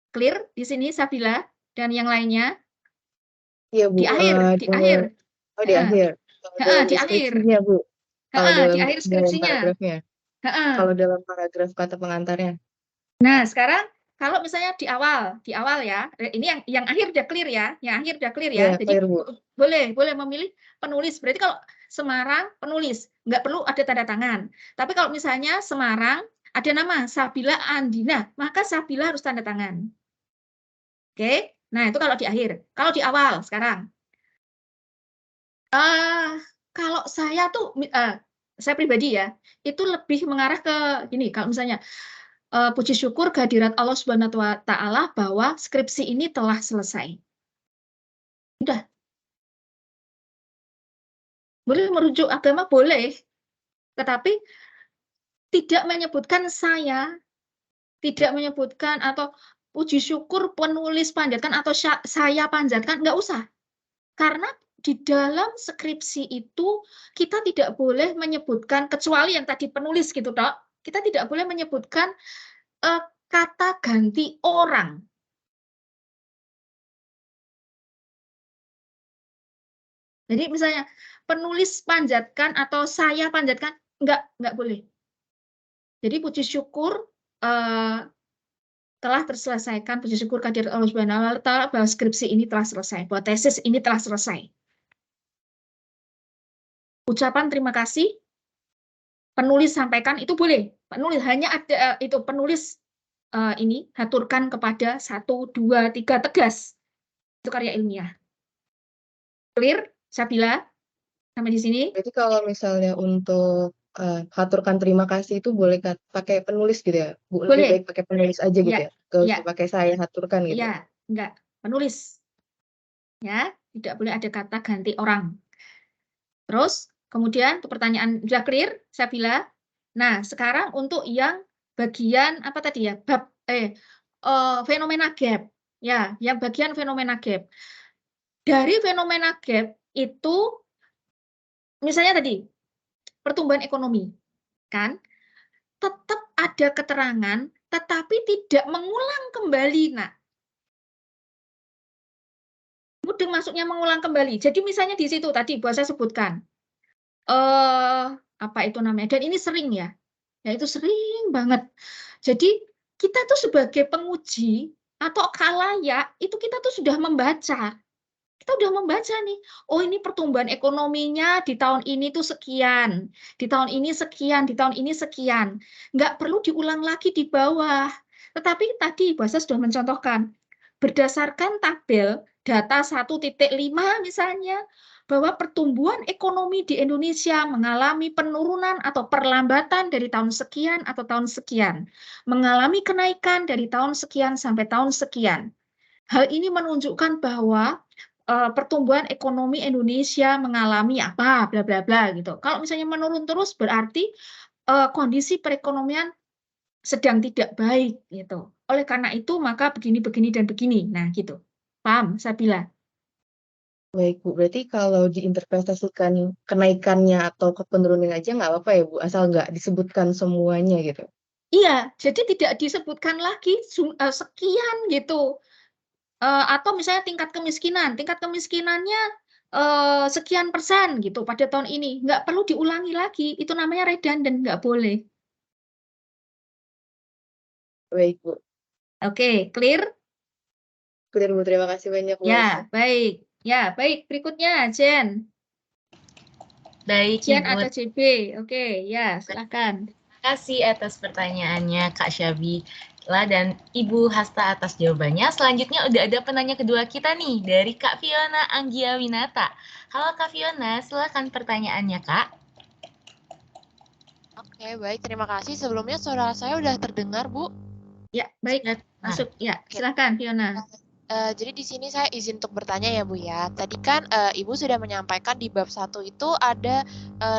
Clear di sini Sabila dan yang lainnya? Iya Bu, Di akhir. Oh di akhir. Di akhir. Bu. Kalau Di akhir skripsinya. paragrafnya. Kalau dalam paragraf kata pengantarnya. Nah, sekarang kalau misalnya di awal ya, ini yang akhir udah clear ya, Ya, jadi clear, Bu. boleh memilih penulis. Berarti kalau Semarang penulis, nggak perlu ada tanda tangan. Tapi kalau misalnya Semarang ada nama Sabila Andina, maka Sabila harus tanda tangan. Oke, nah itu kalau di akhir. Kalau di awal sekarang, kalau saya tuh, saya pribadi ya, itu lebih mengarah ke gini. Kalau misalnya puji syukur kehadirat Allah Subhanahu wa Ta'ala bahwa skripsi ini telah selesai. Udah. Boleh merujuk agama, boleh. Tetapi tidak menyebutkan saya, tidak menyebutkan atau puji syukur penulis panjatkan atau saya panjatkan, nggak usah. Karena di dalam skripsi itu kita tidak boleh menyebutkan, kecuali yang tadi penulis gitu, Dok. Kita tidak boleh menyebutkan kata ganti orang. Jadi misalnya penulis panjatkan atau saya panjatkan, nggak boleh. Jadi puji syukur telah terselesaikan, puji syukur kehadirat Allah Subhanahu wa Ta'ala bahwa skripsi ini telah selesai, bahwa tesis ini telah selesai. Ucapan terima kasih penulis sampaikan itu boleh. Penulis hanya ada itu penulis ini haturkan kepada 1, 2, 3 tegas. Itu karya ilmiah. Clear, Sabila? Sampai di sini? Berarti kalau misalnya untuk haturkan terima kasih itu boleh pakai penulis gitu ya, Bu? Lebih Boleh. baik pakai penulis aja gitu Ya, ya, gak ya. usah pakai saya haturkan gitu. Iya, enggak, penulis. Ya, tidak boleh ada kata ganti orang. Terus, kemudian pertanyaan sudah clear, Sabila? Nah, sekarang untuk yang bagian apa tadi ya? Bab fenomena gap. Ya, yang bagian fenomena gap. Dari fenomena gap itu misalnya tadi pertumbuhan ekonomi, kan? Tetap ada keterangan, tetapi tidak mengulang kembali. Nah, mudeng masuknya mengulang kembali. Jadi misalnya di situ tadi buat saya sebutkan, apa itu namanya? Dan ini sering ya, itu sering banget. Jadi kita tuh sebagai penguji atau khalayak itu kita tuh sudah membaca. Kita udah membaca nih, oh ini pertumbuhan ekonominya di tahun ini tuh sekian, di tahun ini sekian, di tahun ini sekian. Nggak perlu diulang lagi di bawah. Tetapi tadi Bahasa sudah mencontohkan, berdasarkan tabel data 1.5 misalnya, bahwa pertumbuhan ekonomi di Indonesia mengalami penurunan atau perlambatan dari tahun sekian atau tahun sekian, mengalami kenaikan dari tahun sekian sampai tahun sekian. Hal ini menunjukkan bahwa pertumbuhan ekonomi Indonesia mengalami apa, bla bla bla gitu. Kalau misalnya menurun terus berarti kondisi perekonomian sedang tidak baik gitu. Oleh karena itu maka begini begini dan begini. Nah gitu. Paham, Sabila? Baik, Bu. Berarti kalau diinterpretasikan kenaikannya atau penurunan aja nggak apa-apa ya, Bu, asal nggak disebutkan semuanya gitu. Iya, jadi tidak disebutkan lagi sekian gitu. Atau misalnya tingkat kemiskinannya sekian persen gitu pada tahun ini, nggak perlu diulangi lagi, itu namanya redundant, nggak boleh. Baik, Bu. Oke, clear? Clear, Bu. Terima kasih banyak, Bu. Ya, baik. Ya, baik. Berikutnya, Jen. Baik, Jen Ibu. atau JB? Oke, ya, silakan. Terima kasih atas pertanyaannya, Kak Syabi. Dan Ibu Hasta atas jawabannya. Selanjutnya udah ada penanya kedua kita nih, dari Kak Fiona Anggia Winata. Halo Kak Fiona, silakan pertanyaannya, Kak. Oke, baik. Terima kasih. Sebelumnya suara saya udah terdengar, Bu. Ya, baik. Masuk. Ya, silakan Fiona. Jadi di sini saya izin untuk bertanya ya, Bu ya. Tadi kan Ibu sudah menyampaikan di bab 1 itu ada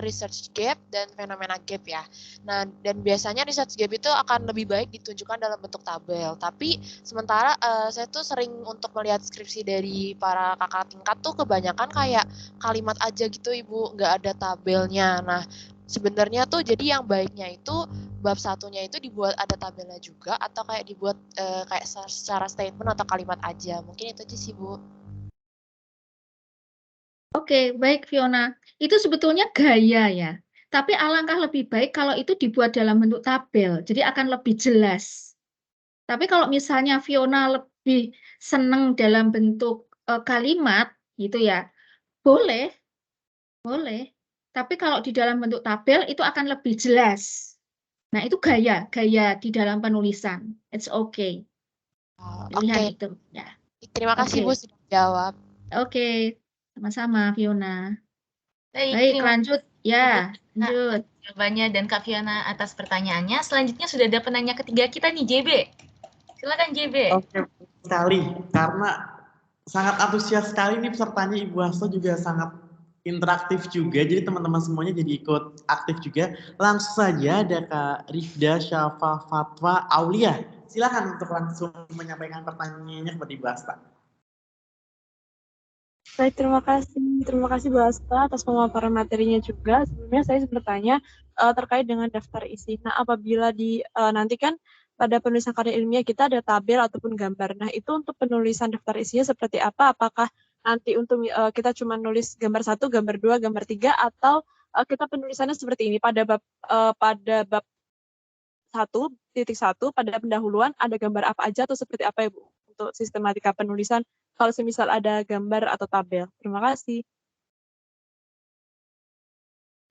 research gap dan fenomena gap ya. Nah, dan biasanya research gap itu akan lebih baik ditunjukkan dalam bentuk tabel. Tapi sementara saya tuh sering untuk melihat skripsi dari para kakak tingkat tuh kebanyakan kayak kalimat aja gitu, Ibu, nggak ada tabelnya. Nah, sebenarnya tuh jadi yang baiknya itu bab satunya itu dibuat ada tabelnya juga atau kayak dibuat kayak secara statement atau kalimat aja. Mungkin itu aja sih, Bu. Oke, baik Fiona. Itu sebetulnya gaya ya. Tapi alangkah lebih baik kalau itu dibuat dalam bentuk tabel. Jadi akan lebih jelas. Tapi kalau misalnya Fiona lebih senang dalam bentuk kalimat gitu ya, boleh. Boleh. Tapi kalau di dalam bentuk tabel itu akan lebih jelas. Nah, itu gaya di dalam penulisan. It's okay. Oh, Pilihan oke. itu. Ya. Terima kasih Bu Oke. sudah jawab. Oke. Sama-sama, Fiona. Baik, Baik, terima lanjut. kasih Ya, Bu lanjut. atas jawabannya dan Kak Fiona atas pertanyaannya. Selanjutnya sudah ada penanya ketiga kita nih, JB. Silakan JB. Oke, sekali. Karena sangat antusias sekali nih pesertanya, Ibu Hasto juga sangat interaktif juga. Jadi teman-teman semuanya jadi ikut aktif juga. Langsung saja ada Kak Rifda Syafa Fatwa Aulia. Silakan untuk langsung menyampaikan pertanyaannya kepada Ibu Hasta. Baik, terima kasih Bu Hasta atas pemaparan materinya juga. Sebelumnya saya bertanya terkait dengan daftar isi. Nah, apabila nanti kan pada penulisan karya ilmiah kita ada tabel ataupun gambar. Nah, itu untuk penulisan daftar isinya seperti apa? Apakah nanti untuk kita cuma nulis gambar 1, gambar 2, gambar 3, atau kita penulisannya seperti ini pada bab 1.1 pada pendahuluan ada gambar apa aja atau seperti apa ya Bu? Untuk sistematika penulisan kalau semisal ada gambar atau tabel. Terima kasih.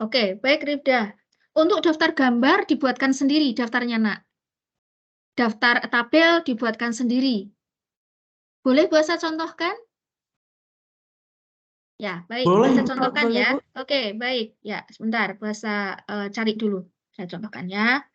Oke, baik Rifda. Untuk daftar gambar dibuatkan sendiri daftarnya, Nak. Daftar tabel dibuatkan sendiri. Boleh Bu saya contohkan? Ya, baik. Boleh, Saya contohkan boleh, ya. Bu. Oke, baik. Ya, sebentar. Saya cari dulu. Saya contohkan ya.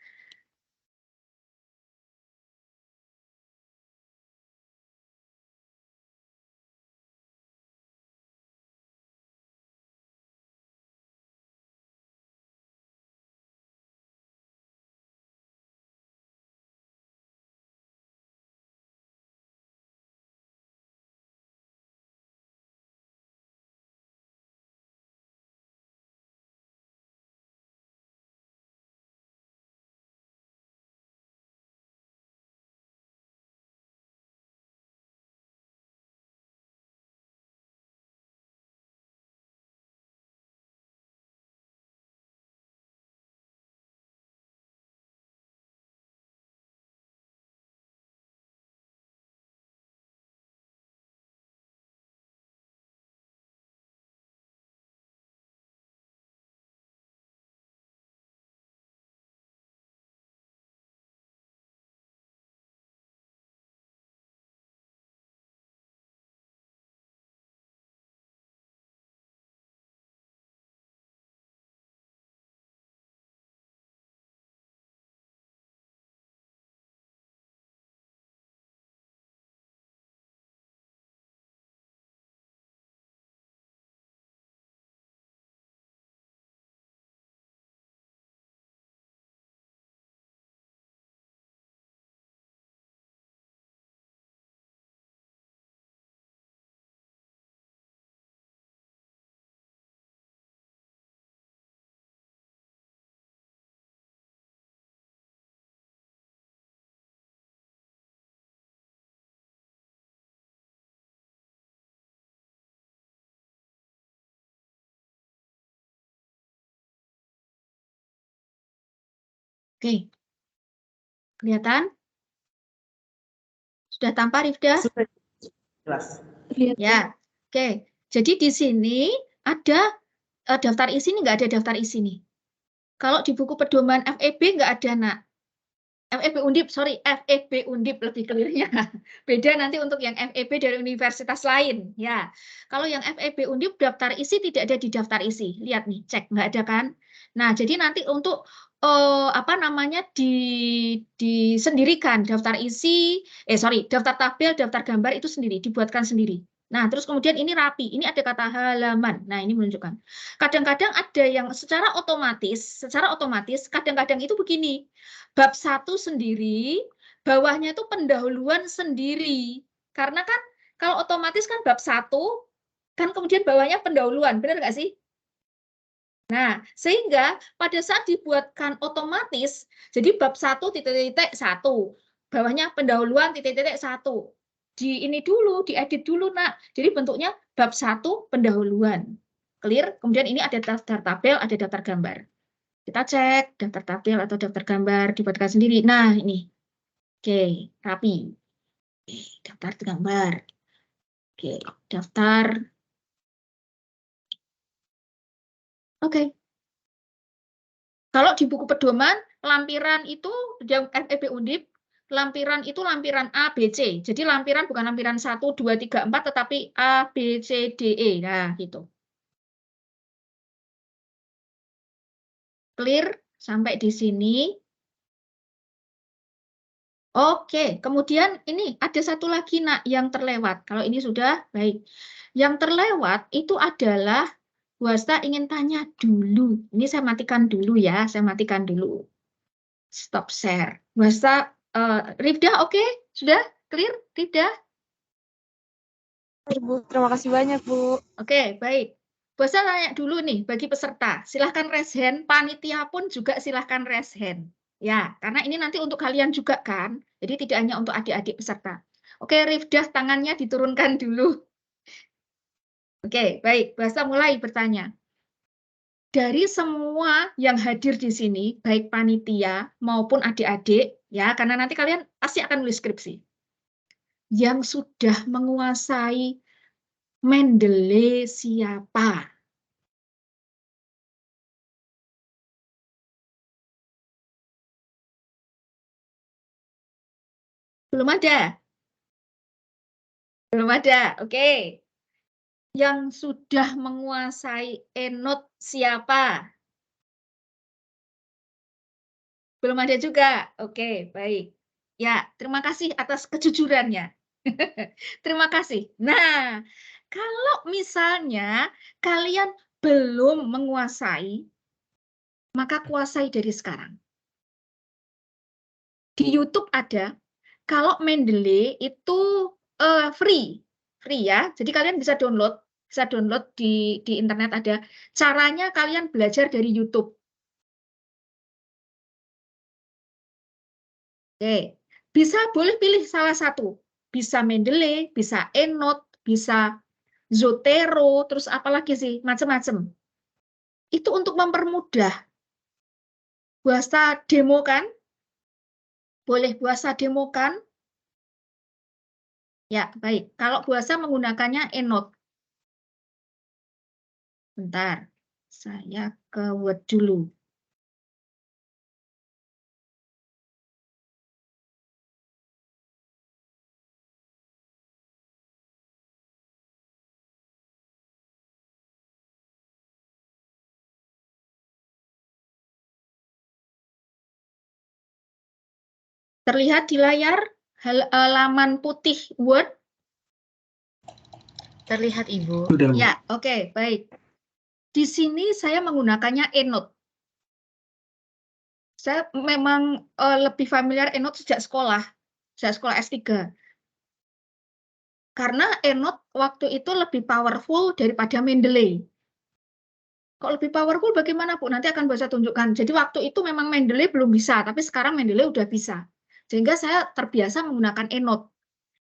Oke. Kelihatan? Sudah tampak, Rifda? Sudah jelas. Ya, oke. Jadi di sini ada daftar isi, ini nggak ada daftar isi nih. Kalau di buku pedoman FEB nggak ada, Nak. FEB Undip, sorry, FEB Undip lebih clear-nya. Beda nanti untuk yang FEB dari universitas lain. Ya, kalau yang FEB Undip daftar isi tidak ada di daftar isi. Lihat nih, cek nggak ada kan? Nah, jadi nanti untuk apa namanya disendirikan daftar isi, daftar tabel, daftar gambar itu sendiri, dibuatkan sendiri. Nah, terus kemudian ini rapi, ini ada kata halaman. Nah, ini menunjukkan. Kadang-kadang ada yang secara otomatis kadang-kadang itu begini. Bab 1 sendiri, bawahnya itu pendahuluan sendiri. Karena kan kalau otomatis kan bab 1, kan kemudian bawahnya pendahuluan, benar nggak sih? Nah, sehingga pada saat dibuatkan otomatis, jadi bab 1 titik-titik 1, bawahnya pendahuluan titik-titik 1. Di ini dulu, diedit dulu, Nak. Jadi bentuknya bab 1 pendahuluan. Clear? Kemudian ini ada daftar tabel, ada daftar gambar. Kita cek daftar tabel atau daftar gambar dibuatkan sendiri. Nah, ini. Oke, rapi. Oke, daftar gambar. Oke, daftar. Oke. Kalau di buku pedoman, lampiran itu yang FEB Undip, lampiran itu lampiran A, B, C. Jadi lampiran bukan lampiran 1, 2, 3, 4, tetapi A, B, C, D, E. Nah, gitu. Clear sampai di sini. Oke, kemudian ini ada satu lagi nak yang terlewat. Kalau ini sudah baik. Yang terlewat itu adalah Bu Hasta ingin tanya dulu. Ini saya matikan dulu ya, saya matikan dulu. Stop share. Bu Hasta, Rifda oke? Sudah clear Rifda? Bu, terima kasih banyak Bu. Oke, baik. Bu Hasta tanya dulu nih bagi peserta. Silahkan raise hand, panitia pun juga silahkan raise hand. Ya, karena ini nanti untuk kalian juga kan. Jadi tidak hanya untuk adik-adik peserta. Oke, Rifda tangannya diturunkan dulu. Oke, baik. Bu Hasta mulai bertanya. Dari semua yang hadir di sini, baik panitia maupun adik-adik, ya, karena nanti kalian pasti akan nulis skripsi. Yang sudah menguasai Mendeley siapa? Belum ada? Belum ada, oke. Yang sudah menguasai ENOT siapa? Belum ada juga, oke, baik. Ya, terima kasih atas kejujurannya. Terima kasih. Nah, kalau misalnya kalian belum menguasai, maka kuasai dari sekarang. Di YouTube ada, kalau Mendeley itu free ya. Jadi kalian bisa download di internet ada. Caranya kalian belajar dari YouTube. Oke, bisa boleh pilih salah satu. Bisa Mendeley, bisa ENOT, bisa Zotero, terus apalagi sih, macam-macam. Itu untuk mempermudah. Bu Hasta demo kan? Boleh Bu Hasta demo kan? Ya, baik. Kalau Bu Hasta menggunakannya ENOT. Bentar, saya ke Word dulu. Terlihat di layar halaman putih Word? Terlihat, Ibu. Sudah, Bu. Ya, oke, baik. Di sini saya menggunakannya ENOT. Saya memang lebih familiar ENOT sejak sekolah S3. Karena ENOT waktu itu lebih powerful daripada Mendeley. Kok lebih powerful bagaimana, Bu? Nanti akan bisa tunjukkan. Jadi waktu itu memang Mendeley belum bisa, tapi sekarang Mendeley udah bisa. Sehingga saya terbiasa menggunakan ENOT.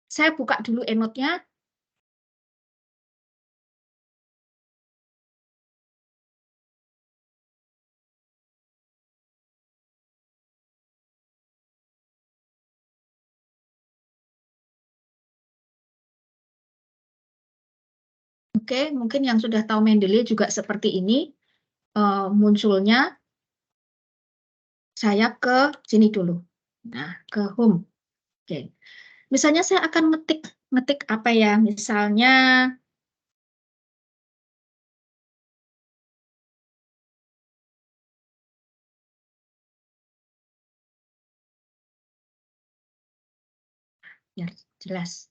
Saya buka dulu ENOT-nya. Oke, mungkin yang sudah tahu Mendeley juga seperti ini. Munculnya saya ke sini dulu. Nah, ke home. Oke. Misalnya saya akan ngetik apa ya? Misalnya biar jelas.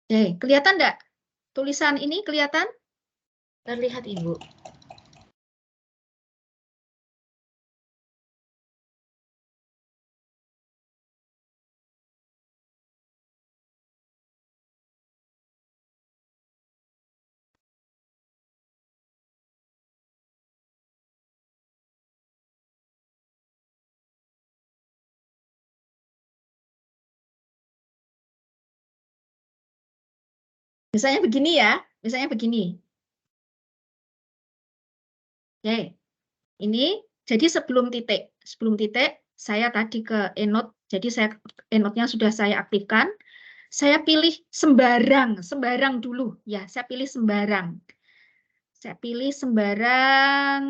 Oke, kelihatan enggak? Tulisan ini kelihatan? Terlihat, Ibu. Misalnya begini ya, misalnya begini. Oke, ini jadi sebelum titik saya tadi ke ENOT, jadi ENOT-nya sudah saya aktifkan. Saya pilih sembarang dulu ya, saya pilih sembarang. Saya pilih sembarang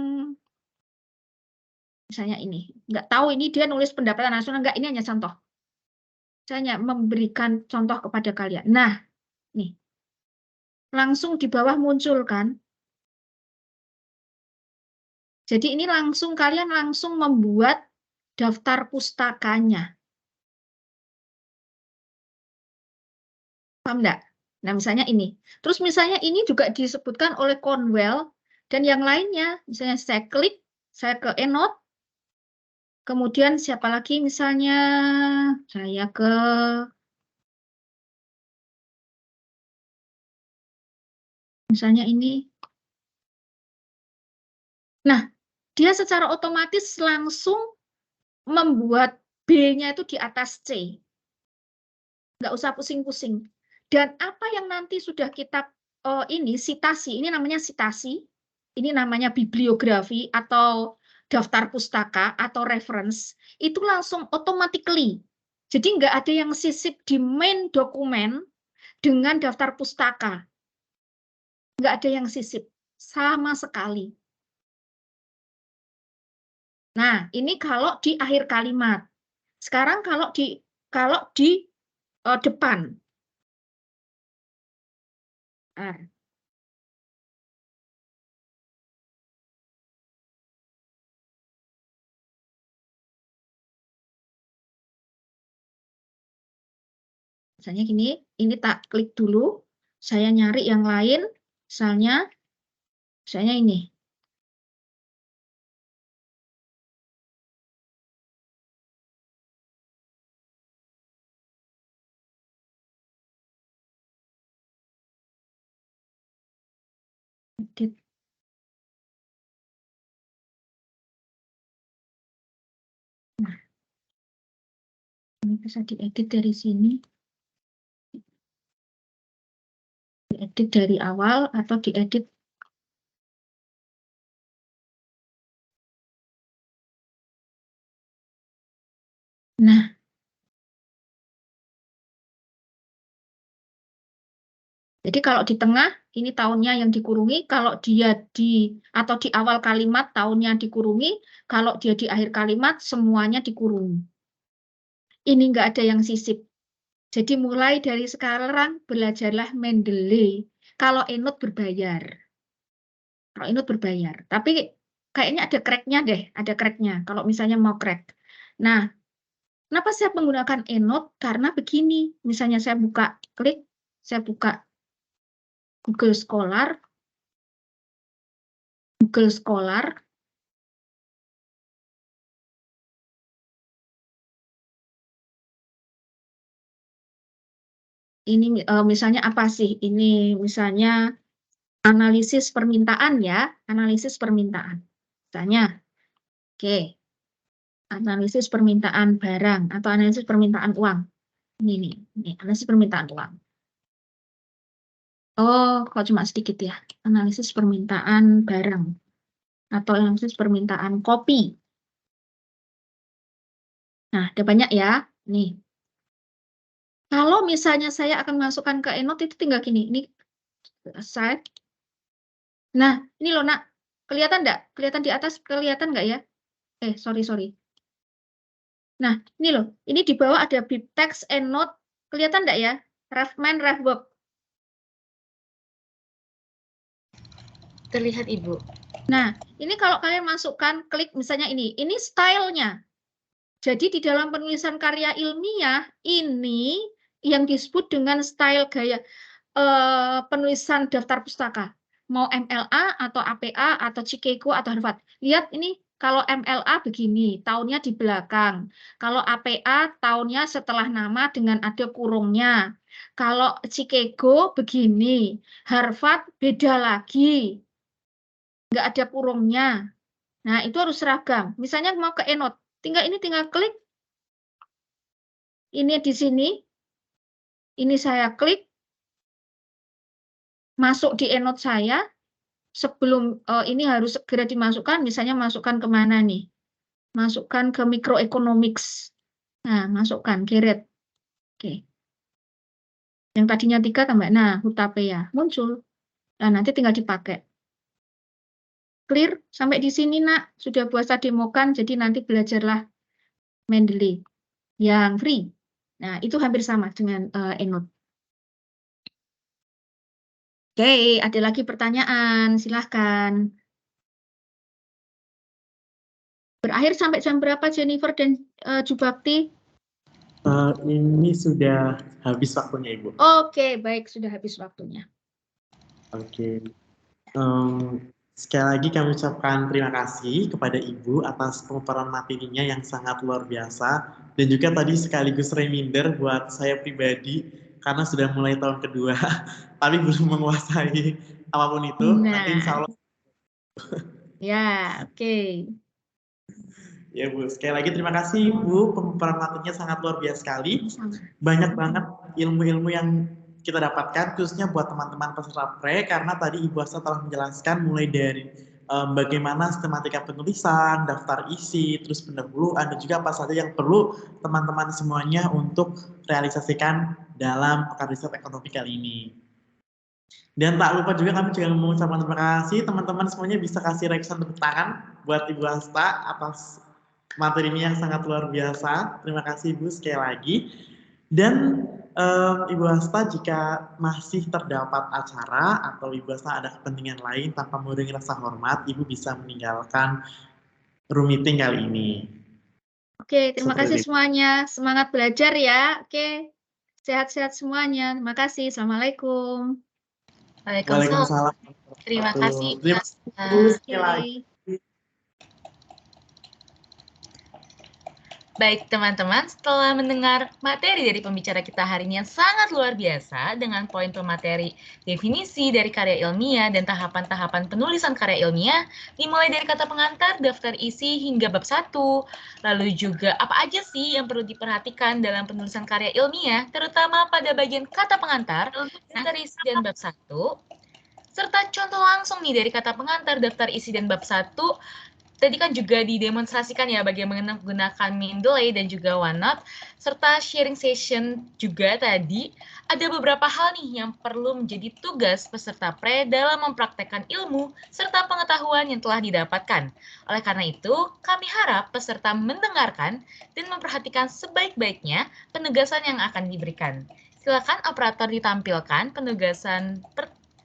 Misalnya ini, nggak tahu ini dia nulis pendapatan nasional nggak, ini hanya contoh. Saya hanya memberikan contoh kepada kalian. Nah, nih, langsung di bawah muncul kan. Jadi ini langsung kalian langsung membuat daftar pustakanya. Paham enggak? Nah, misalnya ini. Terus misalnya ini juga disebutkan oleh Cornwell dan yang lainnya. Misalnya saya klik, saya ke EndNote. Kemudian siapa lagi misalnya saya ke misalnya ini. Nah, dia secara otomatis langsung membuat B-nya itu di atas C. Nggak usah pusing-pusing. Dan apa yang nanti sudah kita ini sitasi, ini namanya sitasi, ini namanya bibliografi atau daftar pustaka atau reference, itu langsung automatically. Jadi nggak ada yang sisip di main dokumen dengan daftar pustaka. Nggak ada yang sisip sama sekali. Nah, ini kalau di akhir kalimat. Sekarang kalau di depan. Nah, misalnya gini, ini tak klik dulu, saya nyari yang lain, misalnya ini. Edit. Nah, ini bisa diedit dari sini. Diedit dari awal atau diedit. Nah, jadi kalau di tengah, ini tahunnya yang dikurungi, kalau dia atau di awal kalimat tahunnya dikurungi, kalau dia di akhir kalimat semuanya dikurungi. Ini nggak ada yang sisip. Jadi mulai dari sekarang belajarlah Mendeley. Kalau EndNote berbayar. Kalau EndNote berbayar. Tapi kayaknya ada crack-nya deh, ada crack-nya. Kalau misalnya mau crack. Nah, kenapa saya menggunakan EndNote? Karena begini, misalnya saya buka, klik, saya buka Google Scholar. Google Scholar. Ini misalnya apa sih? Ini misalnya analisis permintaan ya, analisis permintaan. Misalnya, oke, analisis permintaan barang atau analisis permintaan uang. Ini analisis permintaan uang. Oh, kok cuma sedikit ya? Analisis permintaan barang atau analisis permintaan kopi. Nah, ada banyak ya. Nih. Kalau misalnya saya akan masukkan ke EndNote itu tinggal gini. Ini site. Nah, ini loh nak. Kelihatan enggak? Kelihatan di atas? Kelihatan enggak ya? Sorry. Nah, ini loh. Ini di bawah ada BibTeX EndNote. Kelihatan enggak ya? Refman, Refwork. Terlihat, Ibu. Nah, ini kalau kalian masukkan, klik misalnya ini stylenya. Jadi di dalam penulisan karya ilmiah, ini yang disebut dengan style gaya penulisan daftar pustaka. Mau MLA atau APA atau Chicago atau Harvard. Lihat ini, kalau MLA begini, tahunnya di belakang. Kalau APA, tahunnya setelah nama dengan ada kurungnya. Kalau Chicago begini, Harvard beda lagi. Nggak ada kurungnya. Nah, itu harus seragam. Misalnya mau ke EndNote, tinggal klik. Ini di sini. Ini saya klik. Masuk di EndNote saya. Sebelum ini harus segera dimasukkan, misalnya masukkan kemana nih? Masukkan ke microeconomics. Nah, masukkan, geret. Oke. Yang tadinya 3 tambah, nah, Hutapea muncul. Nah, nanti tinggal dipakai. Clear sampai di sini, Nak? Sudah puasa demokan, jadi nanti belajarlah Mendeley yang free. Nah, itu hampir sama dengan EndNote. Oke, ada lagi pertanyaan, silahkan. Berakhir sampai jam berapa Jennifer dan Jubakti? Ini sudah habis waktunya, Ibu. Oke, baik, sudah habis waktunya. Oke. Sekali lagi kami ucapkan terima kasih kepada Ibu atas pemaparan materinya yang sangat luar biasa. Dan juga tadi sekaligus reminder buat saya pribadi, karena sudah mulai tahun kedua, tapi belum menguasai apapun itu. Nanti insya Allah. Ya, oke. Ya Bu, sekali lagi terima kasih Bu, pemaparan materinya sangat luar biasa sekali. Banyak banget ilmu-ilmu yang kita dapatkan, khususnya buat teman-teman peserta pre, karena tadi Ibu Asta telah menjelaskan mulai dari bagaimana sistematika penulisan, daftar isi, terus pendahuluan, dan juga apa saja yang perlu teman-teman semuanya untuk realisasikan dalam pekan riset ekonomi kali ini. Dan tak lupa juga kami juga mengucapkan terima kasih teman-teman semuanya, bisa kasih reaction tepuk tangan buat Ibu Asta atas materinya yang sangat luar biasa. Terima kasih Ibu sekali lagi. Dan Ibu Asta, jika masih terdapat acara atau Ibu Asta ada kepentingan lain tanpa mengurangi rasa hormat, Ibu bisa meninggalkan room meeting kali ini. Oke, terima kasih semuanya. Semangat belajar ya. Oke, sehat-sehat semuanya. Terima kasih. Assalamualaikum. Waalaikumsalam. Terima kasih. Terima kasih sekali lagi. Baik teman-teman, setelah mendengar materi dari pembicara kita hari ini yang sangat luar biasa dengan poin pemateri definisi dari karya ilmiah dan tahapan-tahapan penulisan karya ilmiah, dimulai dari kata pengantar, daftar isi hingga bab 1, lalu juga apa aja sih yang perlu diperhatikan dalam penulisan karya ilmiah, terutama pada bagian kata pengantar, daftar isi dan bab 1, serta contoh langsung nih dari kata pengantar, daftar isi dan bab 1. Tadi kan juga didemonstrasikan ya bagaimana menggunakan Mendeley dan juga OneNote, serta sharing session juga tadi. Ada beberapa hal nih yang perlu menjadi tugas peserta pre dalam mempraktekkan ilmu serta pengetahuan yang telah didapatkan. Oleh karena itu, kami harap peserta mendengarkan dan memperhatikan sebaik-baiknya penugasan yang akan diberikan. Silakan operator ditampilkan penugasan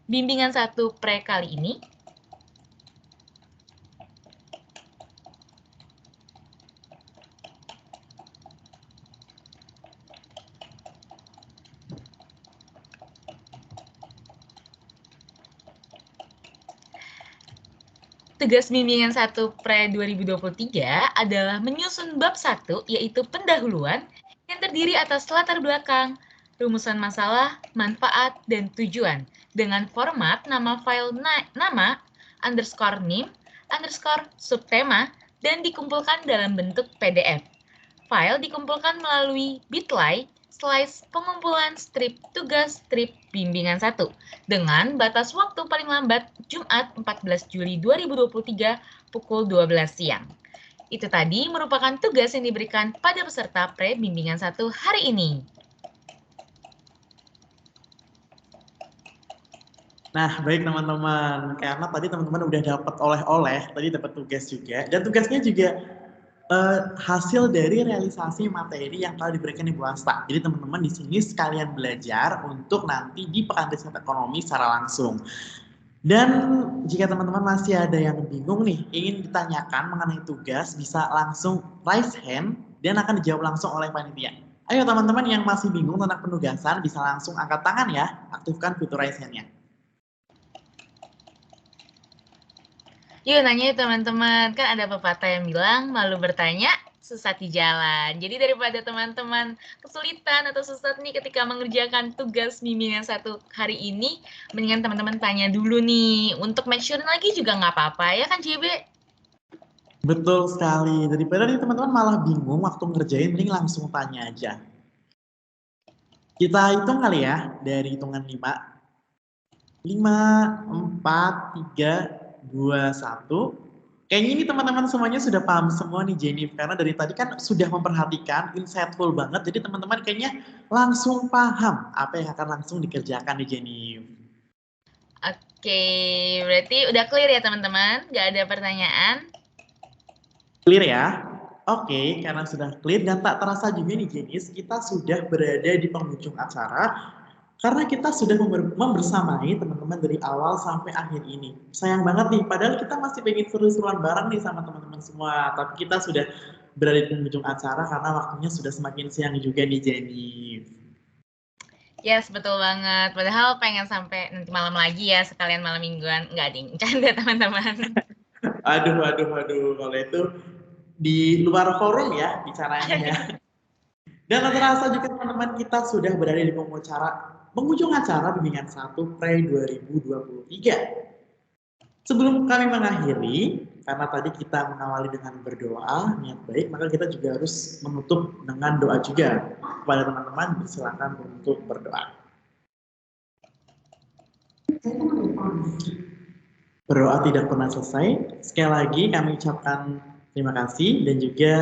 bimbingan 1 pre kali ini. Tugas bimbingan 1 pre 2023 adalah menyusun bab 1, yaitu pendahuluan, yang terdiri atas latar belakang, rumusan masalah, manfaat, dan tujuan, dengan format nama file nama, underscore nim, underscore subtema, dan dikumpulkan dalam bentuk PDF. File dikumpulkan melalui Bitly, slice pengumpulan strip tugas strip bimbingan 1 dengan batas waktu paling lambat Jumat 14 Juli 2023 pukul 12 siang. Itu tadi merupakan tugas yang diberikan pada peserta pre bimbingan 1 hari ini. Nah, baik teman-teman, karena tadi teman-teman udah dapat oleh-oleh, tadi dapat tugas juga, dan tugasnya juga hasil dari realisasi materi yang telah diberikan Ibu Asta. Jadi teman-teman di sini sekalian belajar untuk nanti di pekan riset ekonomi secara langsung. Dan jika teman-teman masih ada yang bingung nih, ingin ditanyakan mengenai tugas, bisa langsung raise hand dan akan dijawab langsung oleh panitia. Ayo teman-teman yang masih bingung tentang penugasan bisa langsung angkat tangan ya, aktifkan fitur raise hand-nya. Yuk nanya teman-teman, kan ada pepatah yang bilang malu bertanya, sesat di jalan. Jadi daripada teman-teman kesulitan atau sesat nih ketika mengerjakan tugas bimbingan 1 hari ini, mendingan teman-teman tanya dulu nih. Untuk make sure lagi juga nggak apa-apa, ya kan JB? Betul sekali. Daripada nih teman-teman malah bingung waktu ngerjain, mending langsung tanya aja. Kita hitung kali ya, dari hitungan 5. 5, 4, 3, 2, 1. Kayaknya ini teman-teman semuanya sudah paham semua nih Jennifer, karena dari tadi kan sudah memperhatikan, insightful banget, jadi teman-teman kayaknya langsung paham apa yang akan langsung dikerjakan nih Jennifer. Oke, berarti udah clear ya teman-teman? Nggak ada pertanyaan? Clear ya? Oke, karena sudah clear dan tak terasa juga nih Jenis, kita sudah berada di penghujung acara karena kita sudah membersamai teman-teman dari awal sampai akhir ini. Sayang banget nih, padahal kita masih pengen seru-seruan bareng nih sama teman-teman semua, tapi kita sudah berada di penghujung acara karena waktunya sudah semakin siang juga nih Jenis. Yes, betul banget. Padahal pengen sampai nanti malam lagi ya, sekalian malam mingguan. Nggak ding, canda teman-teman. Aduh, kalau itu di luar forum ya bicaranya ya. Dan terasa juga teman-teman kita sudah berada di penghujung acara bimbingan 1 Pre 2023. Sebelum kami mengakhiri, karena tadi kita mengawali dengan berdoa, niat baik, maka kita juga harus menutup dengan doa juga. Kepada teman-teman, silakan untuk berdoa. Berdoa tidak pernah selesai. Sekali lagi kami ucapkan terima kasih dan juga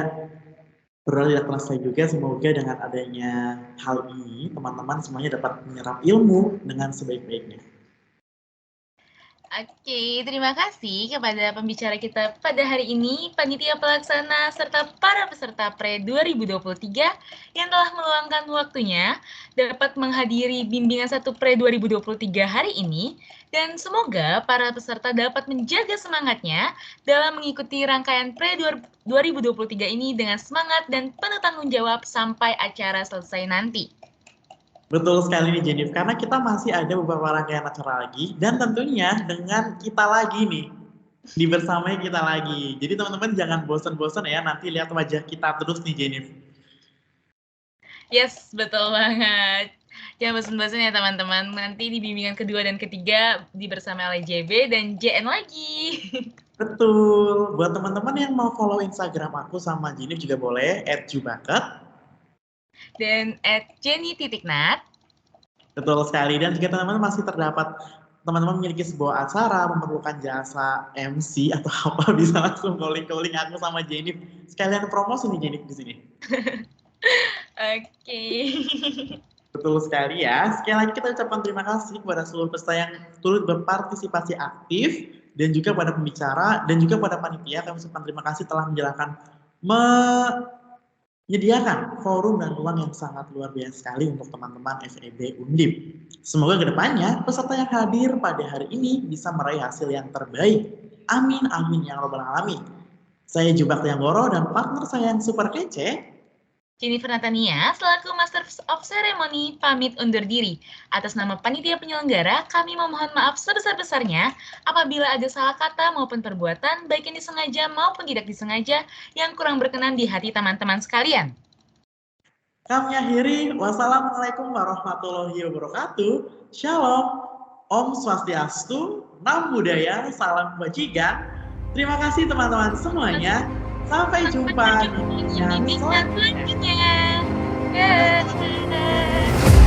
berdoa tidak pernah selesai juga. Semoga dengan adanya hal ini, teman-teman semuanya dapat menyerap ilmu dengan sebaik-baiknya. Oke, terima kasih kepada pembicara kita pada hari ini, panitia pelaksana serta para peserta Pre 2023 yang telah meluangkan waktunya dapat menghadiri bimbingan 1 Pre 2023 hari ini, dan semoga para peserta dapat menjaga semangatnya dalam mengikuti rangkaian Pre 2023 ini dengan semangat dan penuh tanggung jawab sampai acara selesai nanti. Betul sekali nih Jenif, karena kita masih ada beberapa rangkaian acara lagi dan tentunya dengan kita lagi nih, dibersamai kita lagi. Jadi teman-teman jangan bosan-bosan ya, nanti lihat wajah kita terus nih Jenif. Yes, betul banget. Jangan bosan-bosan ya teman-teman, nanti di bimbingan kedua dan ketiga dibersamai oleh JB dan JN lagi. Betul, buat teman-teman yang mau follow Instagram aku sama Jenif juga boleh, @jubaket. Dan @jenny.nat. Betul sekali, dan jika teman-teman masih terdapat teman-teman memiliki sebuah acara memerlukan jasa MC atau apa, bisa langsung calling aku sama Jenif. Sekalian promosi nih Jenif di sini. Oke. Betul sekali ya. Sekali lagi kita ucapkan terima kasih kepada seluruh peserta yang turut berpartisipasi aktif dan juga pada pembicara dan juga pada panitia. Kami ucapkan terima kasih telah menyediakan forum dan ruang yang sangat luar biasa sekali untuk teman-teman FEB Undip. Semoga kedepannya peserta yang hadir pada hari ini bisa meraih hasil yang terbaik. Amin, amin ya rabbal alamin. Saya Jubak Tianggoro dan partner saya yang super kece, Jennifer Natania, selaku Master of Ceremony, pamit undur diri. Atas nama panitia penyelenggara, kami memohon maaf sebesar-besarnya apabila ada salah kata maupun perbuatan, baik yang disengaja maupun tidak disengaja, yang kurang berkenan di hati teman-teman sekalian. Kami akhiri, wassalamualaikum warahmatullahi wabarakatuh. Shalom, Om Swastiastu, Nam Budaya, Salam Kebajikan. Terima kasih teman-teman semuanya. Sampai jumpa di bimbingan selanjutnya. Dadah.